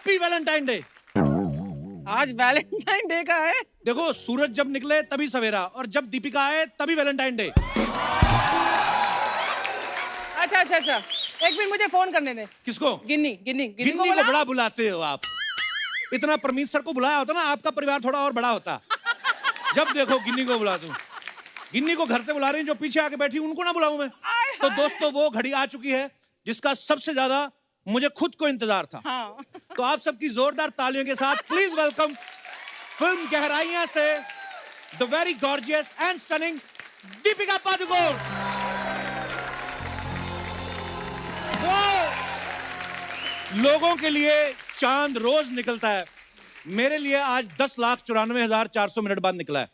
Happy Valentine day. आज Valentine day का है। देखो, सूरज जब निकले तभी सवेरा, और जब दीपिका आए तभी वैलेंटाइन डे। अच्छा अच्छा अच्छा, एक मिनट मुझे फोन करने दे। किसको? गिन्नी गिन्नी गिन्नी गिन्नी को बड़ा बुलाते हो आप। इतना परमीत सर को बुलाया होता ना, आपका परिवार थोड़ा और बड़ा होता। जब देखो गिन्नी को बुला दूं। गिन्नी को घर से बुला रही, जो पीछे आके बैठी उनको ना बुलाऊं मैं? तो दोस्तों, वो घड़ी आ चुकी है जिसका सबसे ज्यादा मुझे खुद को इंतजार था। हाँ। तो आप सबकी जोरदार तालियों के साथ प्लीज वेलकम फिल्म गहराइयां से the very gorgeous and stunning Deepika Padukone. वो लोगों के लिए चांद रोज निकलता है, मेरे लिए आज 10,94,400 मिनट बाद निकला है।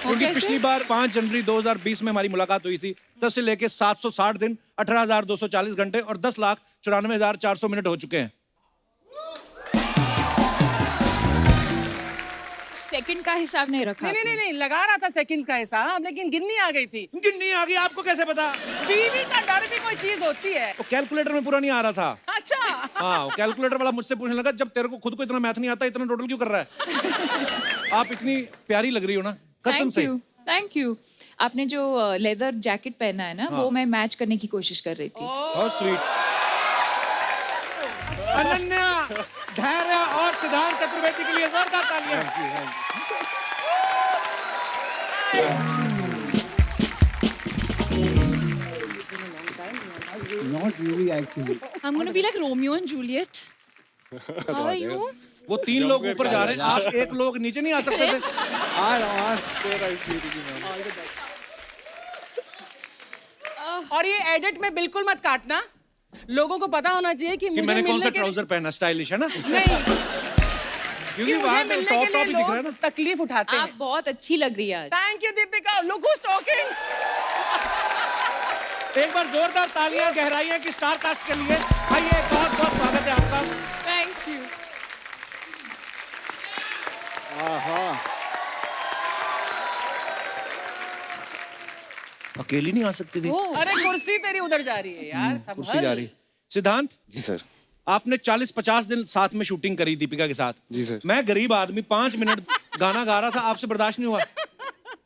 क्योंकि पिछली बार 5 जनवरी 2020 में हमारी मुलाकात हुई थी, तब से लेके 760 दिन, 18,240 घंटे और 10,94,400 मिनट हो चुके हैं। सेकंड का हिसाब नहीं रखा। नहीं नहीं नहीं, लगा रहा था सेकंड्स का हिसाब, लेकिन गिन्नी आ गई थी। गिन्नी आ गई, आपको कैसे पता? बीवी का डर भी कोई चीज होती है। वो कैलकुलेटर में पूरा नहीं आ रहा था। अच्छा। हाँ, वो कैलकुलेटर वाला मुझसे पूछने लगा, जब तेरे को खुद को इतना मैथ नहीं आता, इतना टोटल क्यों कर रहा है? आप इतनी प्यारी लग रही हो ना, कसम से। Thank you. आपने जो लेदर जैकेट पहना है ना, वो मैं मैच करने की कोशिश कर रही थी। बहुत स्वीट। अनन्या, धैर्य और सिद्धांत चतुर्वेदी के लिए जोरदार तालियां। Not really, actually. I'm gonna be like Romeo and Juliet. How are you? वो 3 लोग ऊपर जा रहे हैं, आप 1 लोग नीचे नहीं आ सकते थे? और ये एडिट में बिल्कुल मत काटना, लोगों को पता होना चाहिए कि मुझे मैंने कौन सा मिलने के ट्राउजर पहना, स्टाइलिश है ना? नहीं, क्योंकि मुझे वहां मिलने टॉप के टॉप लिए ही दिख रहा है लोग ना। तकलीफ उठाते आप हैं। बहुत अच्छी लग रही है आज। Thank you Deepika, look who's talking. एक बार जोरदार तालियां गहराइयां की स्टार कास्ट के लिए। आइए, बहुत बहुत स्वागत है आपका। Thank you. अकेली नहीं आ सकती थी? अरे कुर्सी तेरी उधर जा रही है यार, कुर्सी जा रही। सिद्धांत जी सर। आपने 40-50 दिन साथ में शूटिंग करी दीपिका के साथ। जी सर। मैं गरीब आदमी 5 मिनट गाना गा रहा था, आपसे बर्दाश्त नहीं हुआ?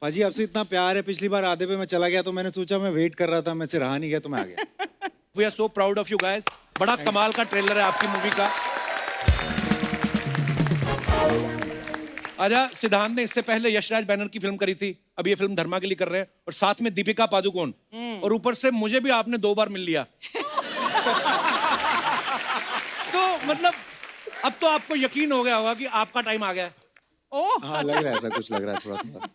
पाजी आपसे इतना प्यार है, पिछली बार आधे पे मैं चला गया तो मैंने सोचा, मैं वेट कर रहा था, मैं से रहा नहीं गया तो मैं आ गया। We are so proud of you guys. बड़ा कमाल का ट्रेलर है आपकी मूवी का। आजा, सिद्धांत ने इससे पहले यशराज बैनर की फिल्म करी थी, अब ये फिल्म धर्मा के लिए कर रहे हैं, और साथ में दीपिका पादुकोण, और ऊपर से मुझे भी आपने 2 बार मिल लिया। तो मतलब अब तो आपको यकीन हो गया होगा कि आपका टाइम आ गया है। ओह हाँ, लग रहा है, ऐसा कुछ लग रहा है थोड़ा थोड़ा।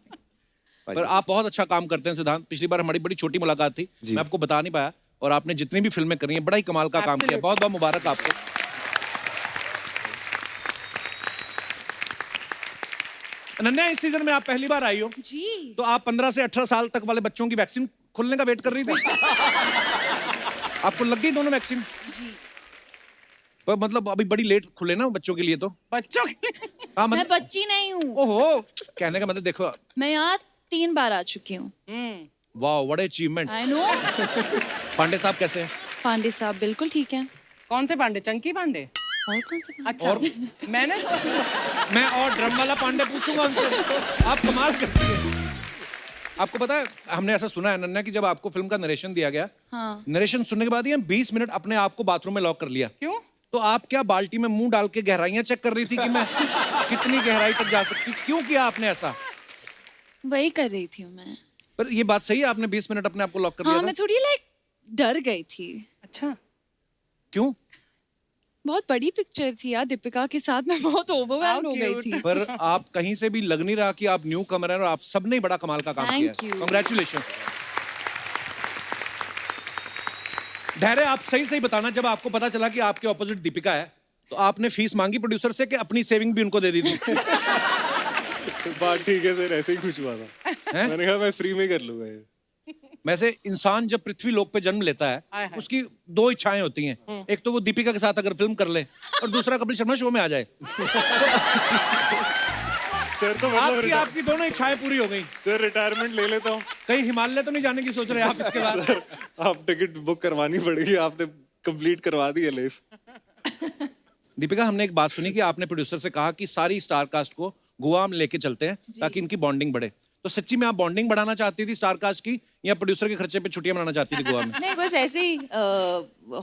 पर आप बहुत अच्छा काम करते हैं सिद्धांत। पिछली बार हमारी बड़ी छोटी मुलाकात थी, मैं आपको बता नहीं पाया, और आपने जितनी भी फिल्में करी हैं बड़ा ही कमाल का काम किया। बहुत बहुत मुबारक आपको। अनन्या, इस सीजन में आप पहली बार आई हो जी। तो आप 15 से 18 साल तक वाले बच्चों की वैक्सीन खुलने का वेट कर रही थी। आपको लग गई दोनों वैक्सीन? जी। पर मतलब अभी बड़ी लेट खुले ना बच्चों के लिए तो। बच्चों के लिए। हाँ मैं मतलब, बच्ची नहीं हूँ। ओहो, कहने का मतलब देखो। मैं यहाँ 3 बार आ चुकी हूँ। वाह, what achievement. I know. Pandey साहब कैसे हैं? पांडे साहब बिल्कुल ठीक है। कौन से पांडे? चंकी पांडे? और कौन से पांडे? अच्छा, और? मैंने मैं और ड्रम वाला पांडे पूछूंगा उनसे। आप कमाल करती है। आपको पता है, हमने ऐसा सुना है अनन्या कि जब आपको फिल्म का नरेशन दिया गया, हाँ। नरेशन सुनने के बाद ही 20 मिनट अपने आप को बाथरूम में लॉक कर लिया। क्यों? तो आप क्या बाल्टी में मुंह डाल के गहराइयां चेक कर रही थी कि मैं कितनी गहराई तक जा सकती? क्यों किया आपने ऐसा? वही कर रही थी मैं। पर ये बात सही है, आपने 20 मिनट अपने आप को लॉक कर हाँ, लिया मैं था? थोड़ी डर गई थी। अच्छा, क्यों? बहुत बड़ी पिक्चर थी यार, दीपिका के साथ मैं बहुत ओवरवेल्म हो गई थी। पर आप कहीं से भी लग नहीं रहा कि आप न्यू कमर हैं, और आप सबने ही बड़ा कमाल का काम किया Thank है। you. कांग्रेचुलेशन। धैर्य, आप सही सही बताना, जब आपको पता चला कि आपके ऑपोजिट दीपिका है, तो आपने फीस मांगी प्रोड्यूसर से कि अपनी सेविंग भी उनको दे दी थी? बात ठीक है सर, ऐसे ही कुछ हुआ था। मैंने कहा मैं फ्री में कर लूंगा ये। वैसे इंसान जब पृथ्वी लोक पे जन्म लेता है, उसकी 2 इच्छाएं होती हैं। एक तो वो दीपिका के साथ अगर फिल्म कर ले, और दूसरा कपिल शर्मा शो में आ जाए। सर तो मतलब आपकी दोनों इच्छाएं पूरी हो गई। सर रिटायरमेंट ले लेता हूँ। कहीं हिमालय तो नहीं जाने की सोच रहे आप इसके बाद? सर आप टिकट बुक करवानी पड़ेगी, आपने कंप्लीट करवा दी है लाइफ। दीपिका, हमने एक बात सुनी कि आपने प्रोड्यूसर से कहा कि सारी स्टार कास्ट को गोवा में लेके चलते हैं ताकि इनकी बॉन्डिंग बढ़े। तो सच्ची में आप बॉन्डिंग बढ़ाना चाहती थी स्टार कास्ट की, या प्रोड्यूसर के खर्चे पे छुट्टियां मनाना चाहती थी गोवा में? नहीं, बस ऐसे ही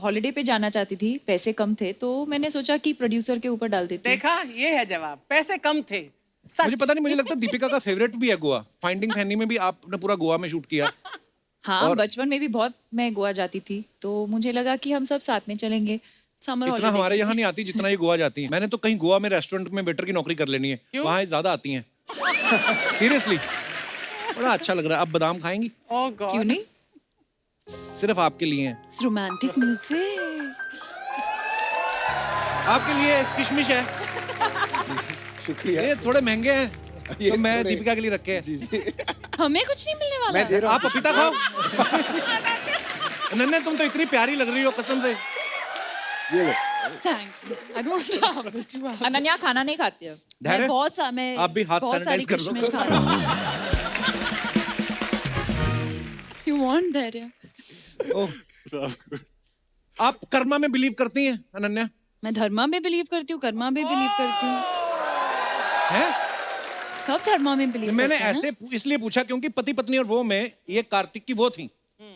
हॉलीडे पे जाना चाहती थी, पैसे कम थे तो मैंने सोचा कि प्रोड्यूसर के ऊपर डाल देती हूँ। देखा, ये है जवाब, पैसे कम थे। सच। मुझे पता नहीं, मुझे लगता है दीपिका का फेवरेट भी है गोवा। फाइंडिंग फैनी में भी आपने पूरा गोवा में शूट किया। हाँ, बचपन में भी बहुत मैं गोवा जाती थी, तो मुझे लगा कि हम सब साथ में चलेंगे समर इतना हॉलीडे। हमारे यहाँ नहीं आती जितना ये गोवा जाती है। मैंने तो कहीं गोवा में रेस्टोरेंट में वेटर की नौकरी कर लेनी है, वहाँ ज्यादा आती हैं। सीरियसली बड़ा अच्छा लग रहा है। अब बादाम खाएंगी? ओह गॉड। क्यों नहीं? सिर्फ आपके लिए हैं। Romantic music. आपके लिए किशमिश है। शुक्रिया। ये थोड़े महंगे हैं ये तो मैं थोड़े- दीपिका के लिए रखे हैं। जी जी। हमें कुछ नहीं मिलने वाला। मैं दे रहा आप पपीता खाओ। नन्हे, तुम तो इतनी प्यारी लग रही हो कसम से। ये लो। Thank you. I don't Ananya खाना नहीं खाती है। धैर्य? मैं बहुत सा मैं आप भी हाथ बहुत सारी sanitize कर लो। किशमिश खा रही हूँ। You want धैर्य? ओह, आप कर्मा में बिलीव करती हैं अनन्या? मैं धर्मा में बिलीव करती हूँ, कर्मा में बिलीव करती हूँ, हैं? सब धर्मा में बिलीव मैंने करते हैं ना। ऐसे इसलिए पूछा क्योंकि पति पत्नी और वो में ये कार्तिक की वो थी।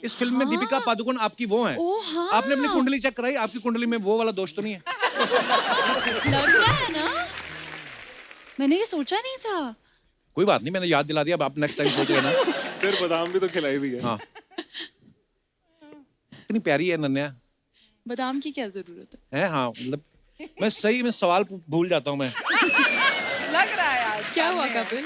इस फिल्म में दीपिका पादुकोण आपकी वो हैं। ओह, हाँ। आपने अपनी कुंडली चेक कराई? आपकी कुंडली में वो वाला दोष तो नहीं है? लग रहा है ना? मैंने ये सोचा नहीं था। कोई बात नहीं, मैंने याद दिला दिया। अब आप नेक्स्ट टाइम सोच लेना। सिर्फ बादाम भी तो खिलाई दी है। हाँ, इतनी प्यारी है अनन्या। बादाम की क्या जरूरत है? है हाँ, मतलब मैं सही में सवाल भूल जाता हूँ मैं। लग रहा है यार। क्या हुआ कपिल?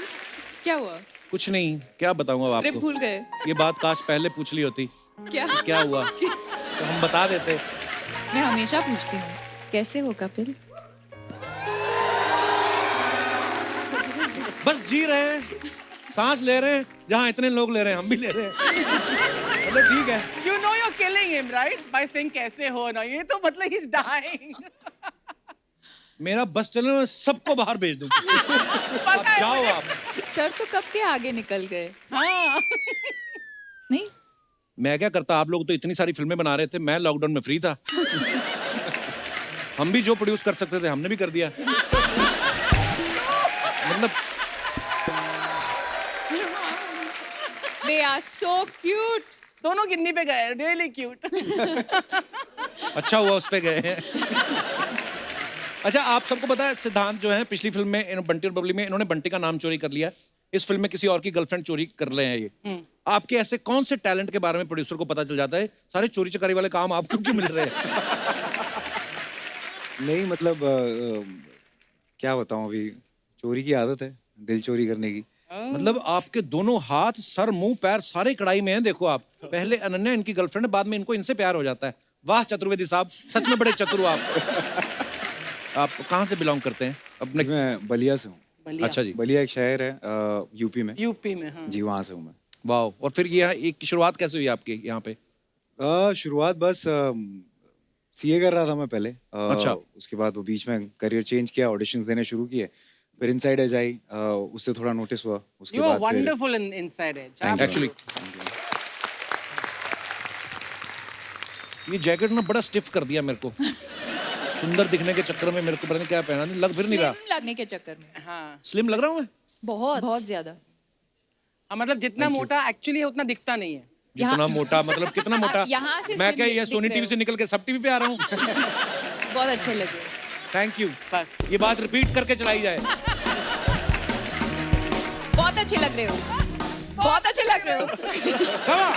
क्या हुआ? कुछ नहीं, क्या बताऊँ अब स्क्रिप्ट आपको। भूल गए? ये बात काश पहले पूछ ली होती। क्या? क्या हुआ तो हम बता देते। मैं हमेशा पूछती हूँ, कैसे हो कपिल? बस जी रहे हैं, सांस ले रहे हैं, जहाँ इतने लोग ले रहे हैं हम भी ले रहे हैं। मतलब ठीक है। You know you're killing him, right? By saying कैसे हो ना, ये तो मतलब he's dying. मेरा बस चले, मैं सबको बाहर भेज दूँ। आप जाओ आप। सर तो कब के आगे निकल गए? हाँ। नहीं, मैं क्या करता, आप लोग तो इतनी सारी फिल्में बना रहे थे, मैं लॉकडाउन में फ्री था। हम भी जो प्रोड्यूस कर सकते थे हमने भी कर दिया। मतलब they are so cute. दोनों गिन्नी पे गए, really cute. अच्छा हुआ उस पे गए हैं। अच्छा, आप सबको पता है सिद्धांत जो है पिछली फिल्म में बंटी और बबली में इन्होंने बंटी का नाम चोरी कर लिया। इस फिल्म में किसी और की गर्लफ्रेंड चोरी कर रहे हैं ये। आपके ऐसे कौन से टैलेंट के बारे में प्रोड्यूसर को पता चल जाता है? सारे चोरी चकारी वाले काम आपको क्यों मिल रहे हैं? नहीं मतलब क्या बताऊं, अभी चोरी की आदत है, दिल चोरी करने की। मतलब आपके दोनों हाथ, सर, मुंह, पैर सारे कढ़ाई में हैं। देखो आप, पहले अनन्या इनकी गर्लफ्रेंड, बाद में इनको इनसे प्यार हो जाता है। वाह चतुर्वेदी साहब, सच में बड़े चतुर हो आप। आप कहाँ से बिलोंग करते हैं अपने? मैं बलिया से हूँ। अच्छा जी। बलिया एक शहर है यूपी में। यूपी में, हाँ। जी, वहाँ से हूँ मैं। वाह। और फिर ये एक शुरुआत कैसे हुई आपकी यहाँ पे? शुरुआत बस सीए कर रहा था मैं पहले। अच्छा। उसके बाद वो बीच में करियर चेंज किया, ऑडिशंस देने शुरू किए, फिर इनसाइड एज आई, उससे थोड़ा नोटिस हुआ। उसके You are बाद फिर wonderful in inside edge. Actually ये जैकेट ना बड़ा स्टिफ कर दिया मेरे को। सुंदर दिखने के चक्कर में मेरे को पता नहीं क्या पहना, लग फिर नहीं रहा। Slim लगने के चक्कर में हाँ। स्लिम लग रहा हूँ मैं? बहुत बहुत ज्यादा। हाँ, मतलब जितना मोटा एक्चुअली है उतना दिखता नहीं है। जितना मोटा मतलब कितना मोटा? यहाँ से मैं slim क्या ये दिख सोनी रहे टीवी हो। से निकल के सब टीवी पे आ रहा हूँ? बहुत अच्छे लगे। Thank you. बस। ये बात रिपीट करके चलाई जाए। बहुत अच्छे लग रहे हो, बहुत अच्छे लग रहे हो। Come on.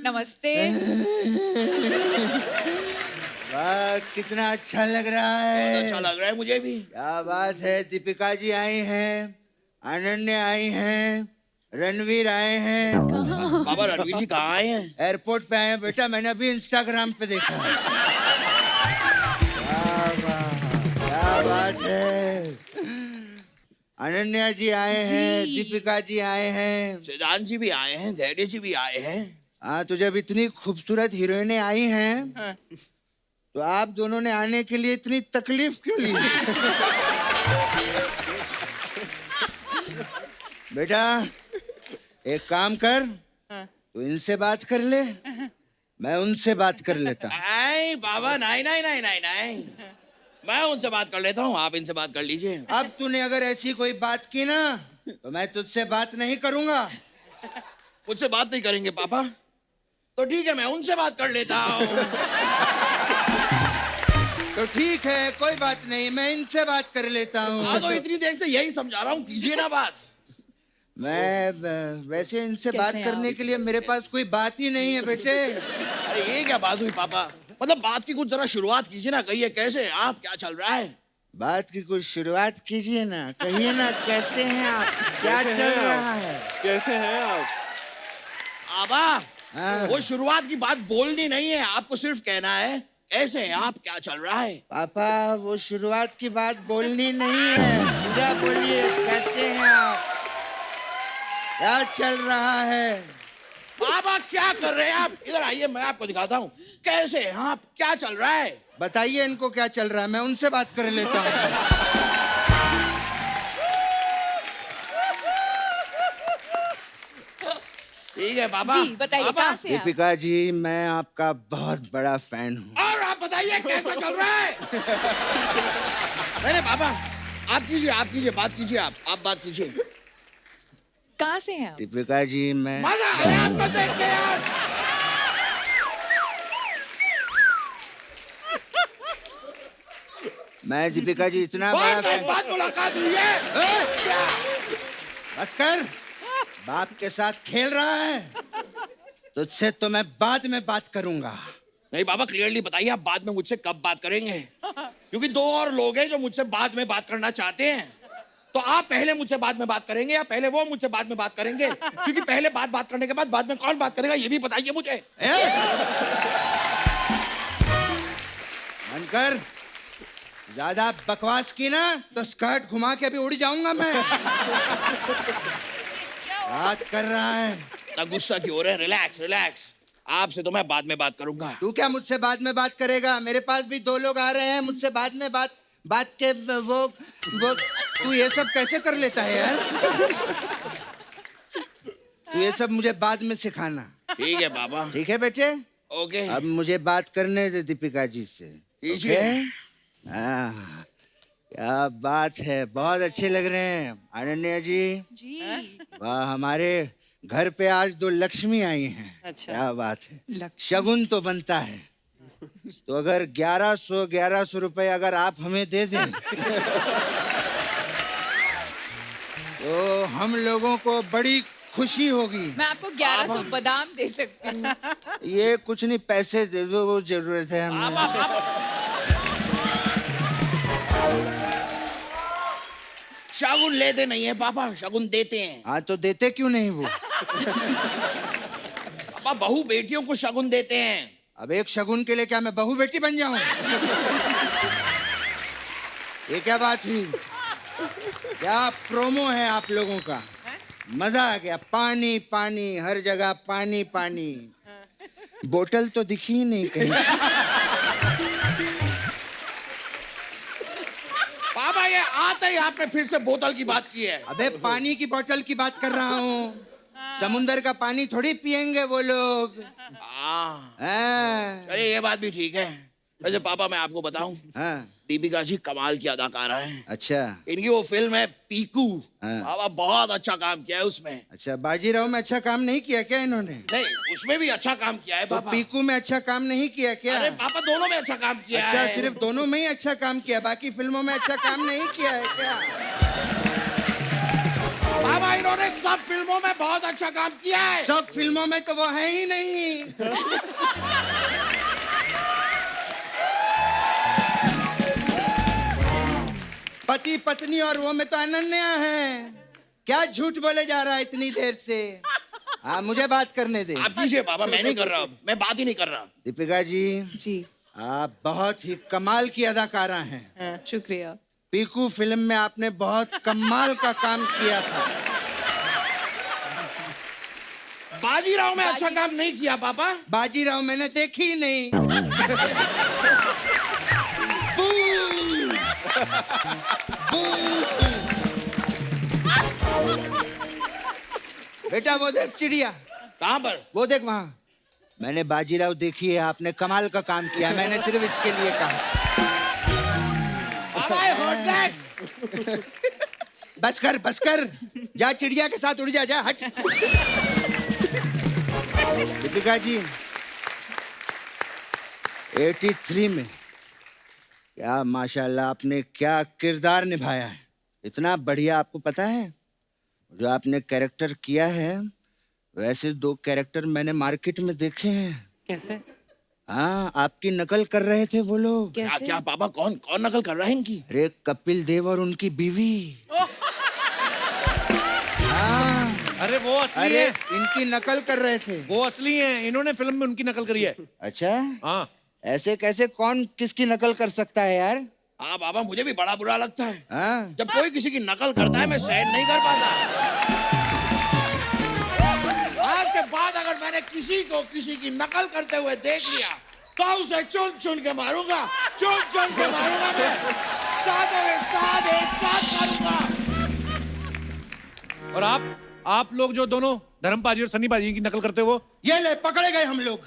नमस्ते। वाह, कितना अच्छा लग रहा है। अच्छा लग रहा है मुझे भी। क्या बात है। दीपिका जी आई हैं, अनन्या आई हैं, रणवीर आए हैं। बाबा रणवीर जी कहाँ आए हैं? एयरपोर्ट पे आए हैं बेटा, मैंने अभी इंस्टाग्राम पे देखा है। क्या बात है। अनन्या जी आए हैं, दीपिका जी आए हैं। सिद्धांत जी भी आए हैं, धैर्य जी भी आए हैं। हाँ, तो जब इतनी खूबसूरत हीरोइनें आई हैं तो आप दोनों ने आने के लिए इतनी तकलीफ क्यों ली? बेटा एक काम कर, तो इनसे बात कर ले, मैं उनसे बात कर लेता हूँ। नहीं बाबा, नहीं नहीं नहीं नहीं नहीं, मैं उनसे बात कर लेता हूँ, आप इनसे बात कर लीजिए। अब तूने अगर ऐसी कोई बात की ना तो मैं तुझसे बात नहीं करूंगा। मुझसे बात नहीं करेंगे पापा? तो ठीक है, मैं उनसे बात कर लेता हूँ। तो ठीक है, कोई बात नहीं, मैं इनसे बात कर लेता हाँ, हूँ। तो इतनी देर से यही समझा रहा हूँ, कीजिए ना बात। वैसे इनसे बात हैं करने के लिए मेरे पास कोई बात ही नहीं है बेटे। अरे ये क्या बात हुई पापा? मतलब बात की कुछ जरा शुरुआत कीजिए ना, कहिए कैसे हैं आप, क्या चल रहा है? बात की कुछ शुरुआत कीजिए ना, कहिए ना कैसे हैं आप, क्या चल रहा है? कैसे हैं आप? आबा, हाँ। वो शुरुआत की बात बोलनी नहीं है, आपको सिर्फ कहना है कैसे हैं आप, क्या चल रहा है? पापा वो शुरुआत की बात बोलनी नहीं है, सीधा बोलिए कैसे हैं आप, क्या चल रहा है? पापा क्या कर रहे हैं आप? इधर आइए, मैं आपको दिखाता हूँ कैसे हैं आप, क्या चल रहा है। बताइए इनको क्या चल रहा है, मैं उनसे बात कर लेता हूँ। ठीक है पापा। जी बताइए, पापा, कहाँ से हैं आप? दीपिका जी, मैं आपका बहुत बड़ा फैन हूँ। और आप बताइए कैसा चल रहा है? नहीं पापा, आप कीजिए, बात कीजिए, आप बात कीजिए। कहाँ से हैं आप? दीपिका जी मैं मजा आया आपको देख के आज। दीपिका जी इतना बड़ा बहुत फैन। बात मुलाकात हुई है। क्या? बस कर, बाप के साथ खेल रहा है, तुझसे तो मैं बाद में बात करूंगा। नहीं पापा, क्लियरली बताइए आप बाद में मुझसे कब बात करेंगे? क्योंकि दो और लोग हैं जो मुझसे बाद में बात करना चाहते हैं। तो आप पहले मुझसे बाद में बात करेंगे या पहले वो मुझसे बाद में बात करेंगे? क्योंकि पहले बात करने के बाद में कौन बात करेगा ये भी बताइए मुझे। मनकर, ज्यादा बकवास की ना तो स्कर्ट घुमा के अभी उड़ जाऊंगा मैं। बात कर रहा है। इतना गुस्सा क्यों हो रहे हैं? रिलैक्स रिलैक्स, आपसे तो मैं बाद में बात करूंगा। तू क्या मुझसे बाद में बात करेगा? मेरे पास भी दो लोग आ रहे हैं मुझसे बाद में बात के वो तू ये सब कैसे कर लेता है यार? तू ये सब मुझे बाद में सिखाना। ठीक है पापा। ठीक है बेटे, ओके। अब मुझे बात करने दे दीपिका जी से। कीजिए। ओके? क्या बात है, बहुत अच्छे लग रहे हैं अनन्या जी। जी वाह, हमारे घर पे आज दो लक्ष्मी आई हैं। अच्छा। क्या बात है, लक्ष्मी। शगुन तो बनता है। तो अगर 1100 रुपए अगर आप हमें दे दें तो हम लोगों को बड़ी खुशी होगी। मैं आपको 1100 बादाम दे सकती हूँ। ये कुछ नहीं, पैसे दे दो, वो जरूरत है हमें। शगुन लेते नहीं है पापा, शगुन देते हैं। हाँ तो देते क्यों नहीं वो? पापा बहू बेटियों को शगुन देते हैं। अब एक शगुन के लिए क्या मैं बहू बेटी बन जाऊं? ये क्या बात हुई? क्या प्रोमो है आप लोगों का? मजा आ गया। पानी पानी, हर जगह पानी पानी। बोतल तो दिखी ही नहीं कहीं। पापा ये आते ही आपने फिर से बोतल की बात की है। अबे पानी की बोतल की बात कर रहा हूँ। समुंदर का पानी थोड़ी पियेंगे वो लोग। हाँ। चलिए ये बात भी ठीक है। वैसे पापा मैं आपको बताऊं, हाँ। दीपिका जी कमाल की अदाकारा हैं। अच्छा। इनकी वो फिल्म है पीकू, हाँ। पापा बहुत अच्छा काम किया है उसमें। अच्छा, बाजीराव में अच्छा काम नहीं किया क्या इन्होंने? नहीं, उसमें भी अच्छा काम किया है तो पापा। पीकू में अच्छा काम नहीं किया क्या? अरे पापा दोनों में अच्छा काम किया अच्छा, है। सिर्फ दोनों में ही अच्छा काम किया, बाकी फिल्मों में अच्छा काम नहीं किया है क्या? पापा इन्होंने सब फिल्मों में बहुत अच्छा काम किया है। सब फिल्मों में तो वो है ही नहीं। पति पत्नी और वो में तो अनन्या है। क्या झूठ बोले जा रहा है इतनी देर से? हाँ, मुझे बात करने दे। आप कीजिए पापा, मैं नहीं कर रहा, मैं बात ही नहीं कर रहा। दीपिका जी, जी आप बहुत ही कमाल की अदाकारा हैं। शुक्रिया। पीकू फिल्म में आपने बहुत कमाल का काम किया था। बाजीराव में अच्छा काम नहीं किया पापा। बाजीराव मैंने देखी ही नहीं। बेटा वो देख चिड़िया, कहाँ पर? वो देख वहां, मैंने बाजीराव देखी है, आपने कमाल का काम किया, मैंने सिर्फ इसके लिए कहा। I heard that. बस कर, जा चिड़िया के साथ उड़ जा, हट। दीपिका जी 83 में क्या माशाल्लाह आपने क्या किरदार निभाया है, इतना बढ़िया। आपको पता है जो आपने कैरेक्टर किया है, वैसे 2 कैरेक्टर मैंने मार्केट में देखे हैं। कैसे? हाँ, आपकी नकल कर रहे थे वो लोग। क्या क्या पापा, कौन कौन नकल कर रहा है इनकी? अरे कपिल देव और उनकी बीवी। हाँ, अरे वो असली अरे है, इनकी नकल कर रहे थे। वो असली है, इन्होंने फिल्म में उनकी नकल करी है। अच्छा, हाँ, ऐसे कैसे कौन किसकी नकल कर सकता है यार? हाँ बाबा, मुझे भी बड़ा बुरा लगता है हाँ, जब कोई किसी की नकल करता है, मैं सहन नहीं कर पाता। आज के बाद अगर मैंने किसी को किसी की नकल करते हुए देख लिया तो उसे चुन चुन के मारूंगा, मैं साथों के साथ एक साथ मारूंगा। और आप लोग जो दोनों धर्म पाजी और सनी पाजी की नकल करते हो, ये ले पकड़े गए हम लोग।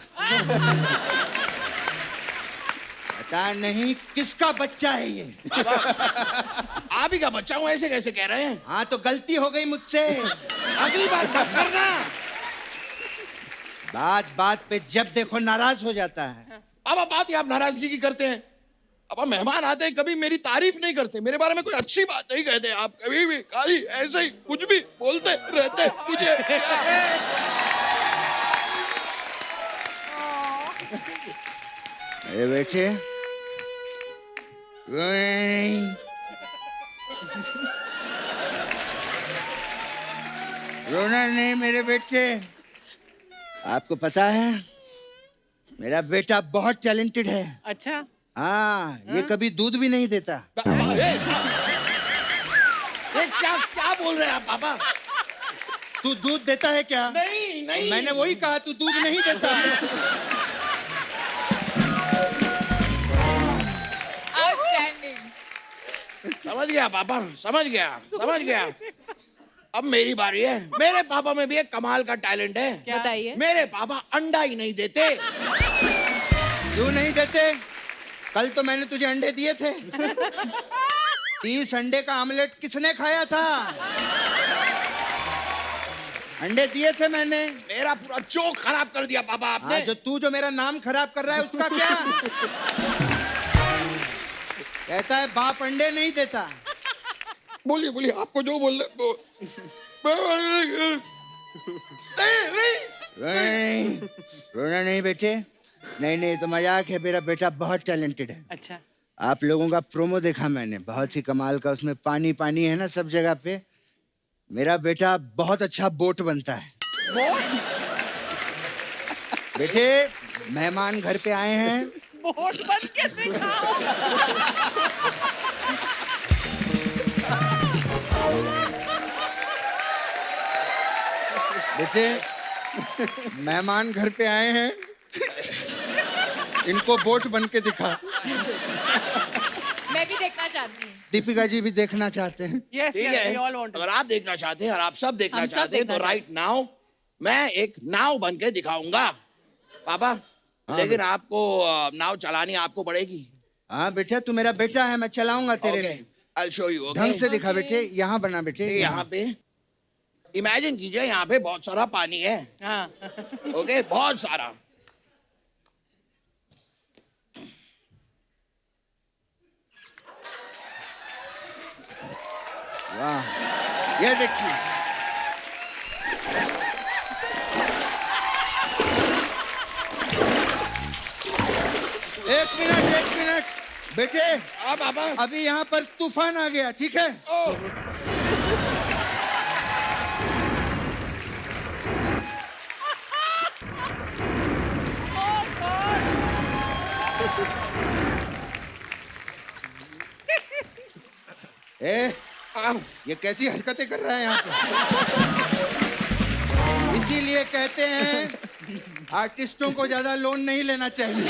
पता नहीं किसका बच्चा है ये। आप ही का बच्चा हूँ, ऐसे कैसे कह रहे हैं? हाँ तो गलती हो गई मुझसे, अगली बार मत करना। बात पे जब देखो नाराज हो जाता है। अब बात ही आप नाराजगी की करते हैं। अब मेहमान आते हैं, कभी मेरी तारीफ नहीं करते, मेरे बारे में कोई अच्छी बात नहीं कहते। आप कभी भी खाली ऐसे ही कुछ भी बोलते रहते मुझे। अरे बेटे, रोना नहीं मेरे बेटे। आपको पता है मेरा बेटा बहुत टैलेंटेड है। अच्छा, हाँ, ये कभी दूध भी नहीं देता। ये क्या बोल रहे हैं आप पापा? तू दूध देता है क्या? नहीं। मैंने वही कहा, तू दूध नहीं देता। समझ गया पापा, समझ गया। अब मेरी बारी है। मेरे पापा में भी एक कमाल का टैलेंट है। बताइए। मेरे पापा अंडा ही नहीं देते। क्यों नहीं देते? कल तो मैंने तुझे अंडे दिए थे। 30 अंडे का आमलेट किसने खाया था? अंडे दिए थे मैंने। मेरा पूरा जोक खराब कर दिया पापा आपने। हाँ, जो मेरा नाम खराब कर रहा है उसका क्या? कहता है बाप अंडे नहीं देता। बोलिए आपको जो बोल नहीं, रोना नहीं बेटे, नहीं तो मजाक है। मेरा बेटा बहुत टैलेंटेड है। अच्छा, आप लोगों का प्रोमो देखा मैंने, बहुत ही कमाल का। उसमें पानी है ना सब जगह पे। मेरा बेटा बहुत अच्छा बोट बनता है। बेटे, मेहमान घर पे आए हैं, बोट बन के दिखाओ। बेटे मेहमान घर पे आए हैं, इनको बोट बन के दिखा। मैं भी देखना चाहती हूँ। दीपिका जी भी देखना चाहते हैं। Yes, ठीक yes, है। we all want to. अगर आप देखना चाहते हैं और आप सब देखना हम सब चाहते हैं देखना तो राइट नाउ मैं एक नाव बन के दिखाऊंगा पापा। लेकिन आपको नाव चलानी आपको पड़ेगी। हाँ बेटा, तू मेरा बेटा है, मैं चलाऊंगा तेरे Okay, लिए। I'll show you, okay? ढंग से दिखा बेटे, यहाँ बना बेटे। यहाँ पे इमेजिन कीजिए, यहाँ पे बहुत सारा पानी है। हाँ, ओके, बहुत सारा। वाह, ये देखिए। एक मिनट बेटे, हाँ पापा। अभी यहाँ पर तूफान आ गया, ठीक है? ये कैसी हरकतें कर रहा है यहाँ पे? इसीलिए कहते हैं आर्टिस्टों को ज्यादा लोन नहीं लेना चाहिए।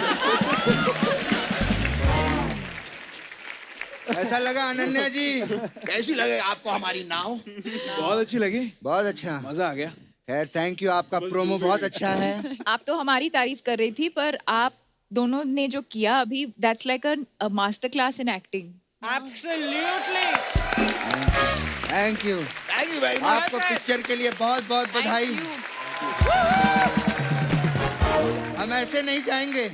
ऐसा लगा अनन्या जी? कैसी लगे आपको हमारी नाव? बहुत अच्छी लगी, बहुत अच्छा। मजा आ गया। खैर थैंक यू, आपका प्रोमो बहुत अच्छा है। आप तो हमारी तारीफ कर रही थी, पर आप दोनों ने जो किया अभी, that's like a master class in acting. Absolutely. Thank you very much. आपको पिक्चर के लिए बहुत बहुत बधाई। हम ऐसे नहीं जाएंगे,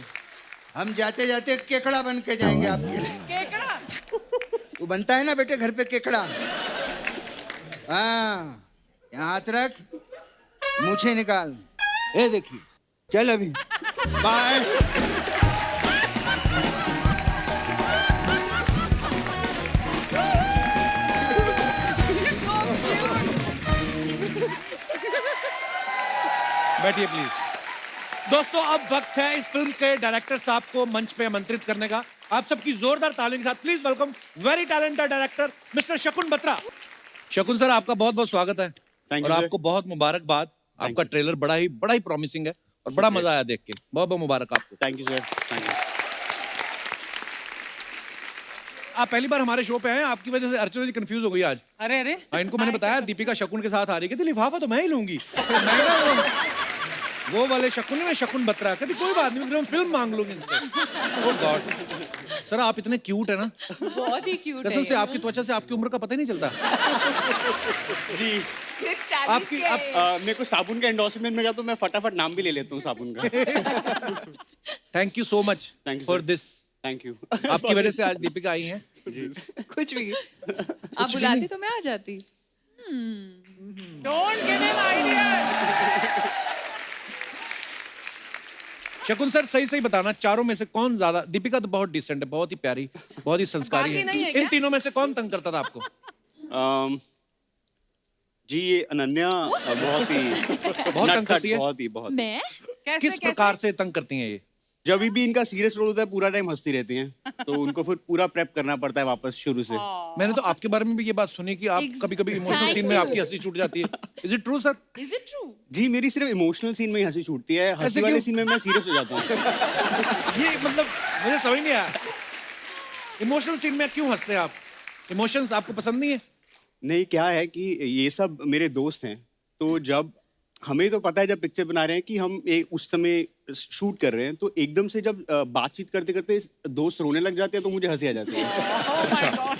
हम जाते जाते केकड़ा बन के जाएंगे आपके लिए। केकड़ा? वो बनता है ना बेटे घर पे केकड़ा। हाँ, यहाँ हाथ रख, मूछें निकाल, ये देखिए, चल अभी, बाय। बैठिए प्लीज। दोस्तों अब वक्त है इस फिल्म के डायरेक्टर साहब को मंच पे आमंत्रित करने का। आप सबकी जोरदार तालियों के साथ please welcome very talented director mister शकुन बत्रा। शकुन सर, आपका बहुत बहुत स्वागत है। Thank you, और sir. आपको बहुत मुबारकबाद। आपका ट्रेलर बड़ा ही प्रॉमिसिंग है और बड़ा मजा आया देख के। बहुत बहुत मुबारक आपको। Thank you sir, thank you. आप पहली बार हमारे शो पे आए हैं, आपकी वजह से अर्चना जी कंफ्यूज हो गई आज। अरे अरे। हाँ, इनको मैंने बताया दीपिका शकुन के साथ आ रही है, कहती लिफाफा तो मैं ही लूंगी। मैं कहा, वो वाले शकुन में शकुन बत्रा, कहती कोई बात नहीं, मैं फिल्म मांग लूंगी इनसे। ओह गॉड सर, आप इतने क्यूट है ना, बहुत ही क्यूट है। कसम से आपकी त्वचा से आपकी उम्र का पता ही नहीं चलता। जी सिर्फ 40 आपकी- के आप- मेरे को साबुन का एंडोर्समेंट मिला तो मैं फटाफट नाम भी ले लेता हूँ साबुन का। Thank you so much Thank you, for sir. This. Thank you. आपकी वजह से आज दीपिका आई हैं। कुछ भी आप बुलाती तो मैं आ जाती। Don't give him ideas. शकुन सर, सही सही बताना, चारों में से कौन ज्यादा, दीपिका तो बहुत डिसेंट है, बहुत ही प्यारी, बहुत ही संस्कारी बाकी है, नहीं है इन क्या? तीनों में से कौन तंग करता था आपको? जी ये अनन्या बहुत ही बहुत तंग करती है? बहुत। मैं कैसे किस प्रकार से तंग करती हैं ये? जब भी इनका सीरियस रोल होता है पूरा टाइम हंसती रहती हैं, तो उनको फिर पूरा प्रेप करना पड़ता है वापस शुरू से। मैंने तो आपके बारे में भी ये बात सुनी कि आप कभी कभी इमोशनल Thank सीन में you. आपकी हंसी छूट जाती है। Is it true sir? Is it true? जी मेरी सिर्फ इमोशनल सीन में ही हंसी छूटती है, हंसी ऐसे वाले क्यों? सीन में मैं सीरियस हो जाता हूँ। ये मतलब मुझे समझ नहीं आया, इमोशनल सीन में क्यों हंसते हैं आप? इमोशंस आपको पसंद नहीं है? नहीं, क्या है कि ये सब मेरे दोस्त हैं, तो जब हमें तो पता है जब पिक्चर बना रहे हैं कि हम उस समय शूट कर रहे हैं, तो एकदम से जब बातचीत करते करते दोस्त रोने लग जाते हैं तो मुझे हंसी आ जाती है।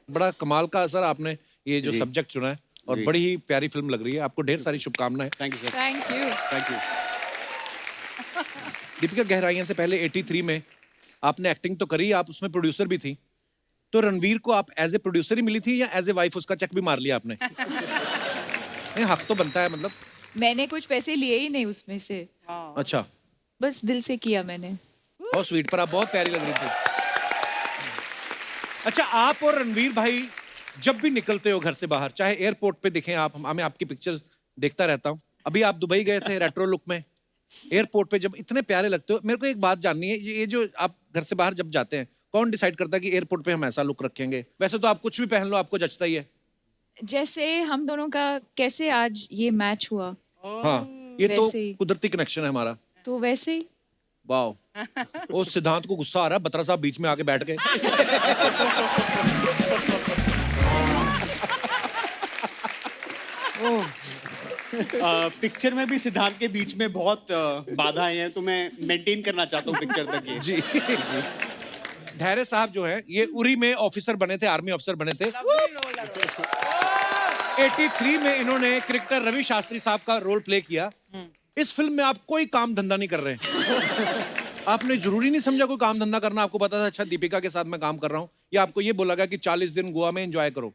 बड़ा कमाल का सर आपने ये जो जी। सब्जेक्ट चुना है और जी। बड़ी ही प्यारी फिल्म लग रही है। आपको ढेर सारी शुभकामनाएं। Thank you sir, thank you. Thank you. Deepika, Gehraiyaan से पहले 83 में आपने एक्टिंग तो करी, आप उसमें प्रोड्यूसर भी थी, तो रणवीर को आप एज ए प्रोड्यूसर ही मिली थी या एज ए वाइफ उसका चेक भी मार लिया आपने? नहीं, हक तो बनता है मतलब। मैंने कुछ पैसे लिए ही नहीं उसमें से, अच्छा, बस दिल से किया मैंने। बहुत स्वीट, पर आप बहुत प्यारी लग रही थी। अच्छा, आप और रणवीर भाई जब भी निकलते हो घर से बाहर, चाहे एयरपोर्ट पे दिखें आप, मैं आपकी पिक्चर्स देखता रहता हूँ। अभी आप दुबई गए थे रेट्रो लुक में, एयरपोर्ट पे जब इतने प्यारे लगते हो। मेरे को एक बात जाननी है, ये जो आप घर से बाहर जब जाते हैं, कौन डिसाइड करता है कि एयरपोर्ट पे हम ऐसा लुक रखेंगे? वैसे तो आप कुछ भी पहन लो, आपको जचता ही है। जैसे हम दोनों का कैसे आज ये मैच हुआ, हाँ, ये तो वैसे ही। कुदरती कनेक्शन है हमारा। तो वैसे ही। वाह। ओ, सिद्धांत को गुस्सा आ रहा है, बत्रा साहब बीच में आके बैठ गए। पिक्चर में भी सिद्धांत के बीच में बहुत बाधाएं हैं, तो मैं मेंटेन करना चाहता हूँ पिक्चर तक ये। जी। धैर्य साहब जो है, ये उरी में ऑफिसर बने थे, आर्मी ऑफिसर बने थे। 83 में इन्होंने क्रिकेटर रवि शास्त्री साहब का रोल प्ले किया। इस फिल्म में आप कोई काम धंधा नहीं कर रहे हैं। आपने जरूरी नहीं समझा कोई काम धंधा करना? आपको पता था अच्छा दीपिका के साथ मैं काम कर रहा हूँ, या आपको ये बोला गया कि 40 दिन गोवा में एंजॉय करो?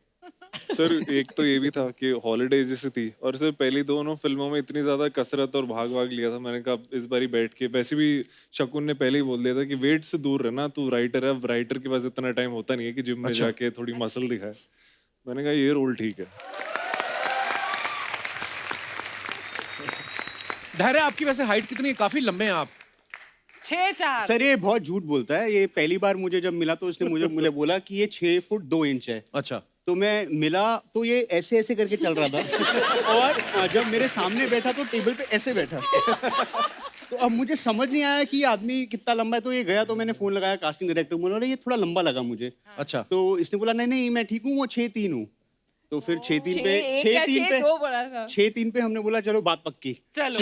सर एक तो ये भी था कि हॉलीडे जैसे थी, और सर पहली दोनों फिल्मों में इतनी ज्यादा कसरत और भाग भाग लिया था, मैंने कहा इस बारी बैठ के, वैसे भी शकुन ने पहले ही बोल दिया था कि वेट से दूर रहना, तू राइटर है, अब राइटर के पास इतना टाइम होता नहीं है कि जिम में जाके थोड़ी मसल दिखाए। मैंने कहा ये रोल ठीक है। धैर्य, आपकी वैसे हाइट कितनी है? काफी लंबे हैं आप। 6'4". सर ये बहुत झूठ बोलता है। ये पहली बार मुझे जब मिला तो इसने मुझे बोला कि ये 6 फुट 2 इंच है। अच्छा, तो मैं मिला तो ये ऐसे ऐसे करके चल रहा था, और जब मेरे सामने बैठा तो टेबल पे ऐसे बैठा। तो अब मुझे समझ नहीं आया कि ये आदमी कितना लंबा है। तो ये गया, तो मैंने फोन लगाया कास्टिंग डायरेक्टर को, बोला ये थोड़ा लंबा लगा मुझे। अच्छा। तो इसने बोला नहीं नहीं मैं ठीक हूँ, वो 6'3" हूँ। तो फिर 6-3 पे एक या 6-3 पे 6-2 बड़ा था 6-3 पे हमने बोला चलो बात पक्की। चलो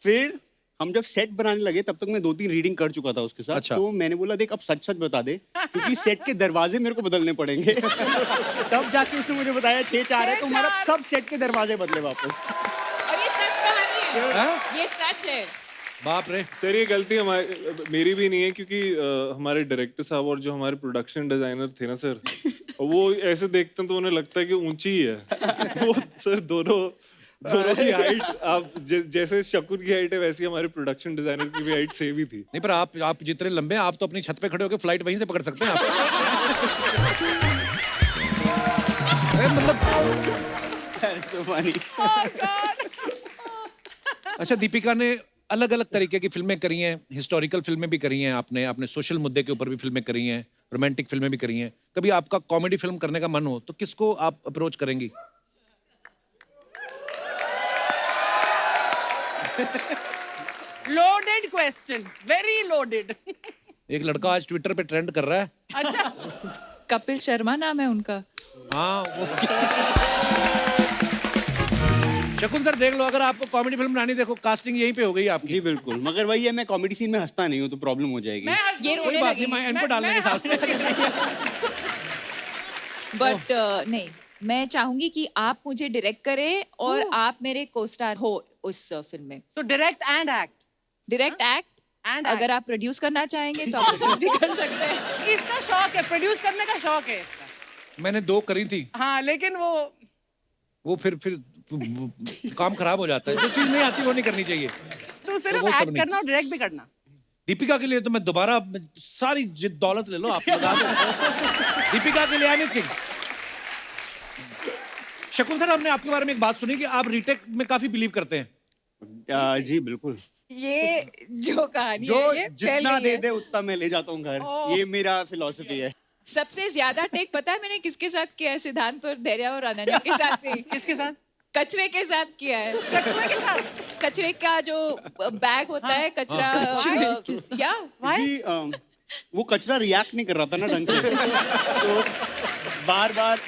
फिर हम जब सेट बनाने लगे तब तक मैं 2-3 रीडिंग कर चुका था उसके साथ। अच्छा। तो मैंने बोला देख अब सच सच बता दे क्योंकि सेट के दरवाजे मेरे को बदलने पड़ेंगे। तब जाके उसने मुझे बताया 6-4 है तो हमारा सब सेट के दरवाजे बदले वापस। और ये सच कहानी है हाँ? ये सच है बाप रे। सर ये गलती हमारी मेरी भी नहीं है क्योंकि हमारे डायरेक्टर साहब और जो हमारे प्रोडक्शन डिजाइनर थे ना सर वो ऐसे देखते हैं तो उन्हें लगता है कि ऊंची ही है। वो सर दोनों की हाइट आप जैसे शकुन की हाइट है वैसी हमारे प्रोडक्शन डिजाइनर की भी हाइट सेम ही थी। नहीं पर आप जितने लंबे हैं आप तो अपनी छत पे खड़े होकर फ्लाइट वहीं से पकड़ सकते हैं आप। अरे मतलब So funny. अच्छा दीपिका ने अलग अलग तरीके की फिल्में करी हैं, हिस्टोरिकल फिल्में भी करी हैं आपने सोशल मुद्दे के ऊपर भी फिल्में करी हैं, रोमांटिक फिल्में भी करी हैं। कभी आपका कॉमेडी फिल्म करने का मन हो तो किसको आप अप्रोच करेंगी? Loaded question very loaded. एक लड़का आज ट्विटर पे ट्रेंड कर रहा है। अच्छा कपिल शर्मा नाम है उनका हाँ वो शकुन सर देख लो अगर आपको कॉमेडी फिल्म बनानी देखो कास्टिंग यहीं पे हो गई आपकी। जी बिल्कुल मगर वही है मैं कॉमेडी सीन में हंसता नहीं हूँ तो प्रॉब्लम हो जाएगी। मैं आज ये दूंगी। रोने कोई बात लगी नहीं मैं इनको डाल देंगे साथ में। बट नहीं मैं चाहूंगी कि आप मुझे डायरेक्ट करें और आप मेरे को स्टार हो उस फिल्म में। So direct and act. Direct act And अगर आप प्रोड्यूस करना चाहेंगे तो आप प्रोड्यूस भी कर सकते हैं। इसका शौक है प्रोड्यूस करने का शौक है इसका। मैंने 2 करी थी हाँ लेकिन वो फिर काम खराब हो जाता है। जो चीज नहीं आती वो नहीं करनी चाहिए। तू सिर्फ वो सब एक्ट नहीं। करना और डायरेक्ट भी करना। दीपिका के लिए तो मैं दोबारा सारी दौलत ले लो आप लगा दो। दीपिका के लिए एनीथिंग। शकुन सर हमने आपके बारे में एक बात सुनी कि आप रीटेक में काफी बिलीव करते हैं। जी बिल्कुल ये जो कहानी जो है ये फैल जितना गई दे है। दे उतना मैं ले जाता हूँ घर। ये मेरा फिलॉसफी है। सबसे ज्यादा टेक पता है मैंने किसके साथ किया है? सिद्धांत और धैर्य और अनन्या के साथ नहीं, किसके साथ? कचरे के साथ किया है। कचरे के साथ? कचरे का जो बैग होता है कचरा या जी वो कचरा रिएक्ट नहीं कर रहा था ना ढंग से तो बार बार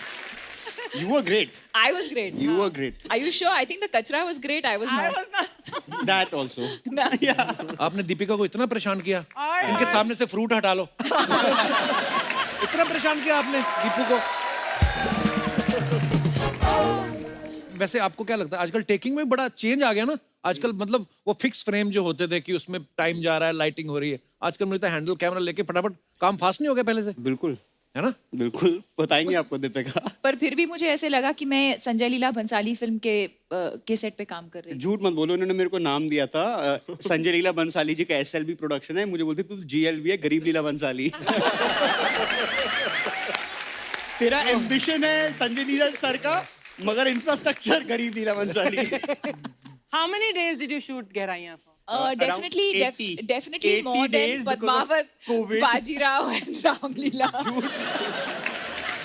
you were great I was great. You were great Are you sure? I think the kachra was great. I was I not. was not. That also आपने दीपिका को इतना परेशान किया और- इनके सामने से फ्रूट हटा लो। इतना परेशान किया आपने दीपू को। वैसे आपको क्या लगता है आजकल टेकिंग में बड़ा चेंज आ गया ना? आजकल मतलब वो फिक्स फ्रेम जो होते थे कि उसमें टाइम जा रहा है लाइटिंग हो रही है, आजकल मुझे लगता है हैंडल कैमरा लेके फटाफट काम फास्ट नहीं हो गया पहले से, बिल्कुल है ना? बिल्कुल बताएंगे आपको दीपिका। पर फिर भी मुझे ऐसे लगा कि मैं संजय लीला भंसाली फिल्म के सेट पे काम कर रही हूँ। झूठ मत बोलो उन्होंने मेरे को नाम दिया था संजय लीला बंसाली जी का एसएलबी प्रोडक्शन है मुझे बोलते तू जीएलबी है गरीब लीला बंसाली। तेरा एम्बिशन है संजय लीला सर का मगर इंफ्रास्ट्रक्चर गरीब लीला Bhansali. How many days did you shoot गहराइयाँ for? Definitely, 80 definitely more 80 than days because of Padmavat, COVID. Bajirao and Ramlila.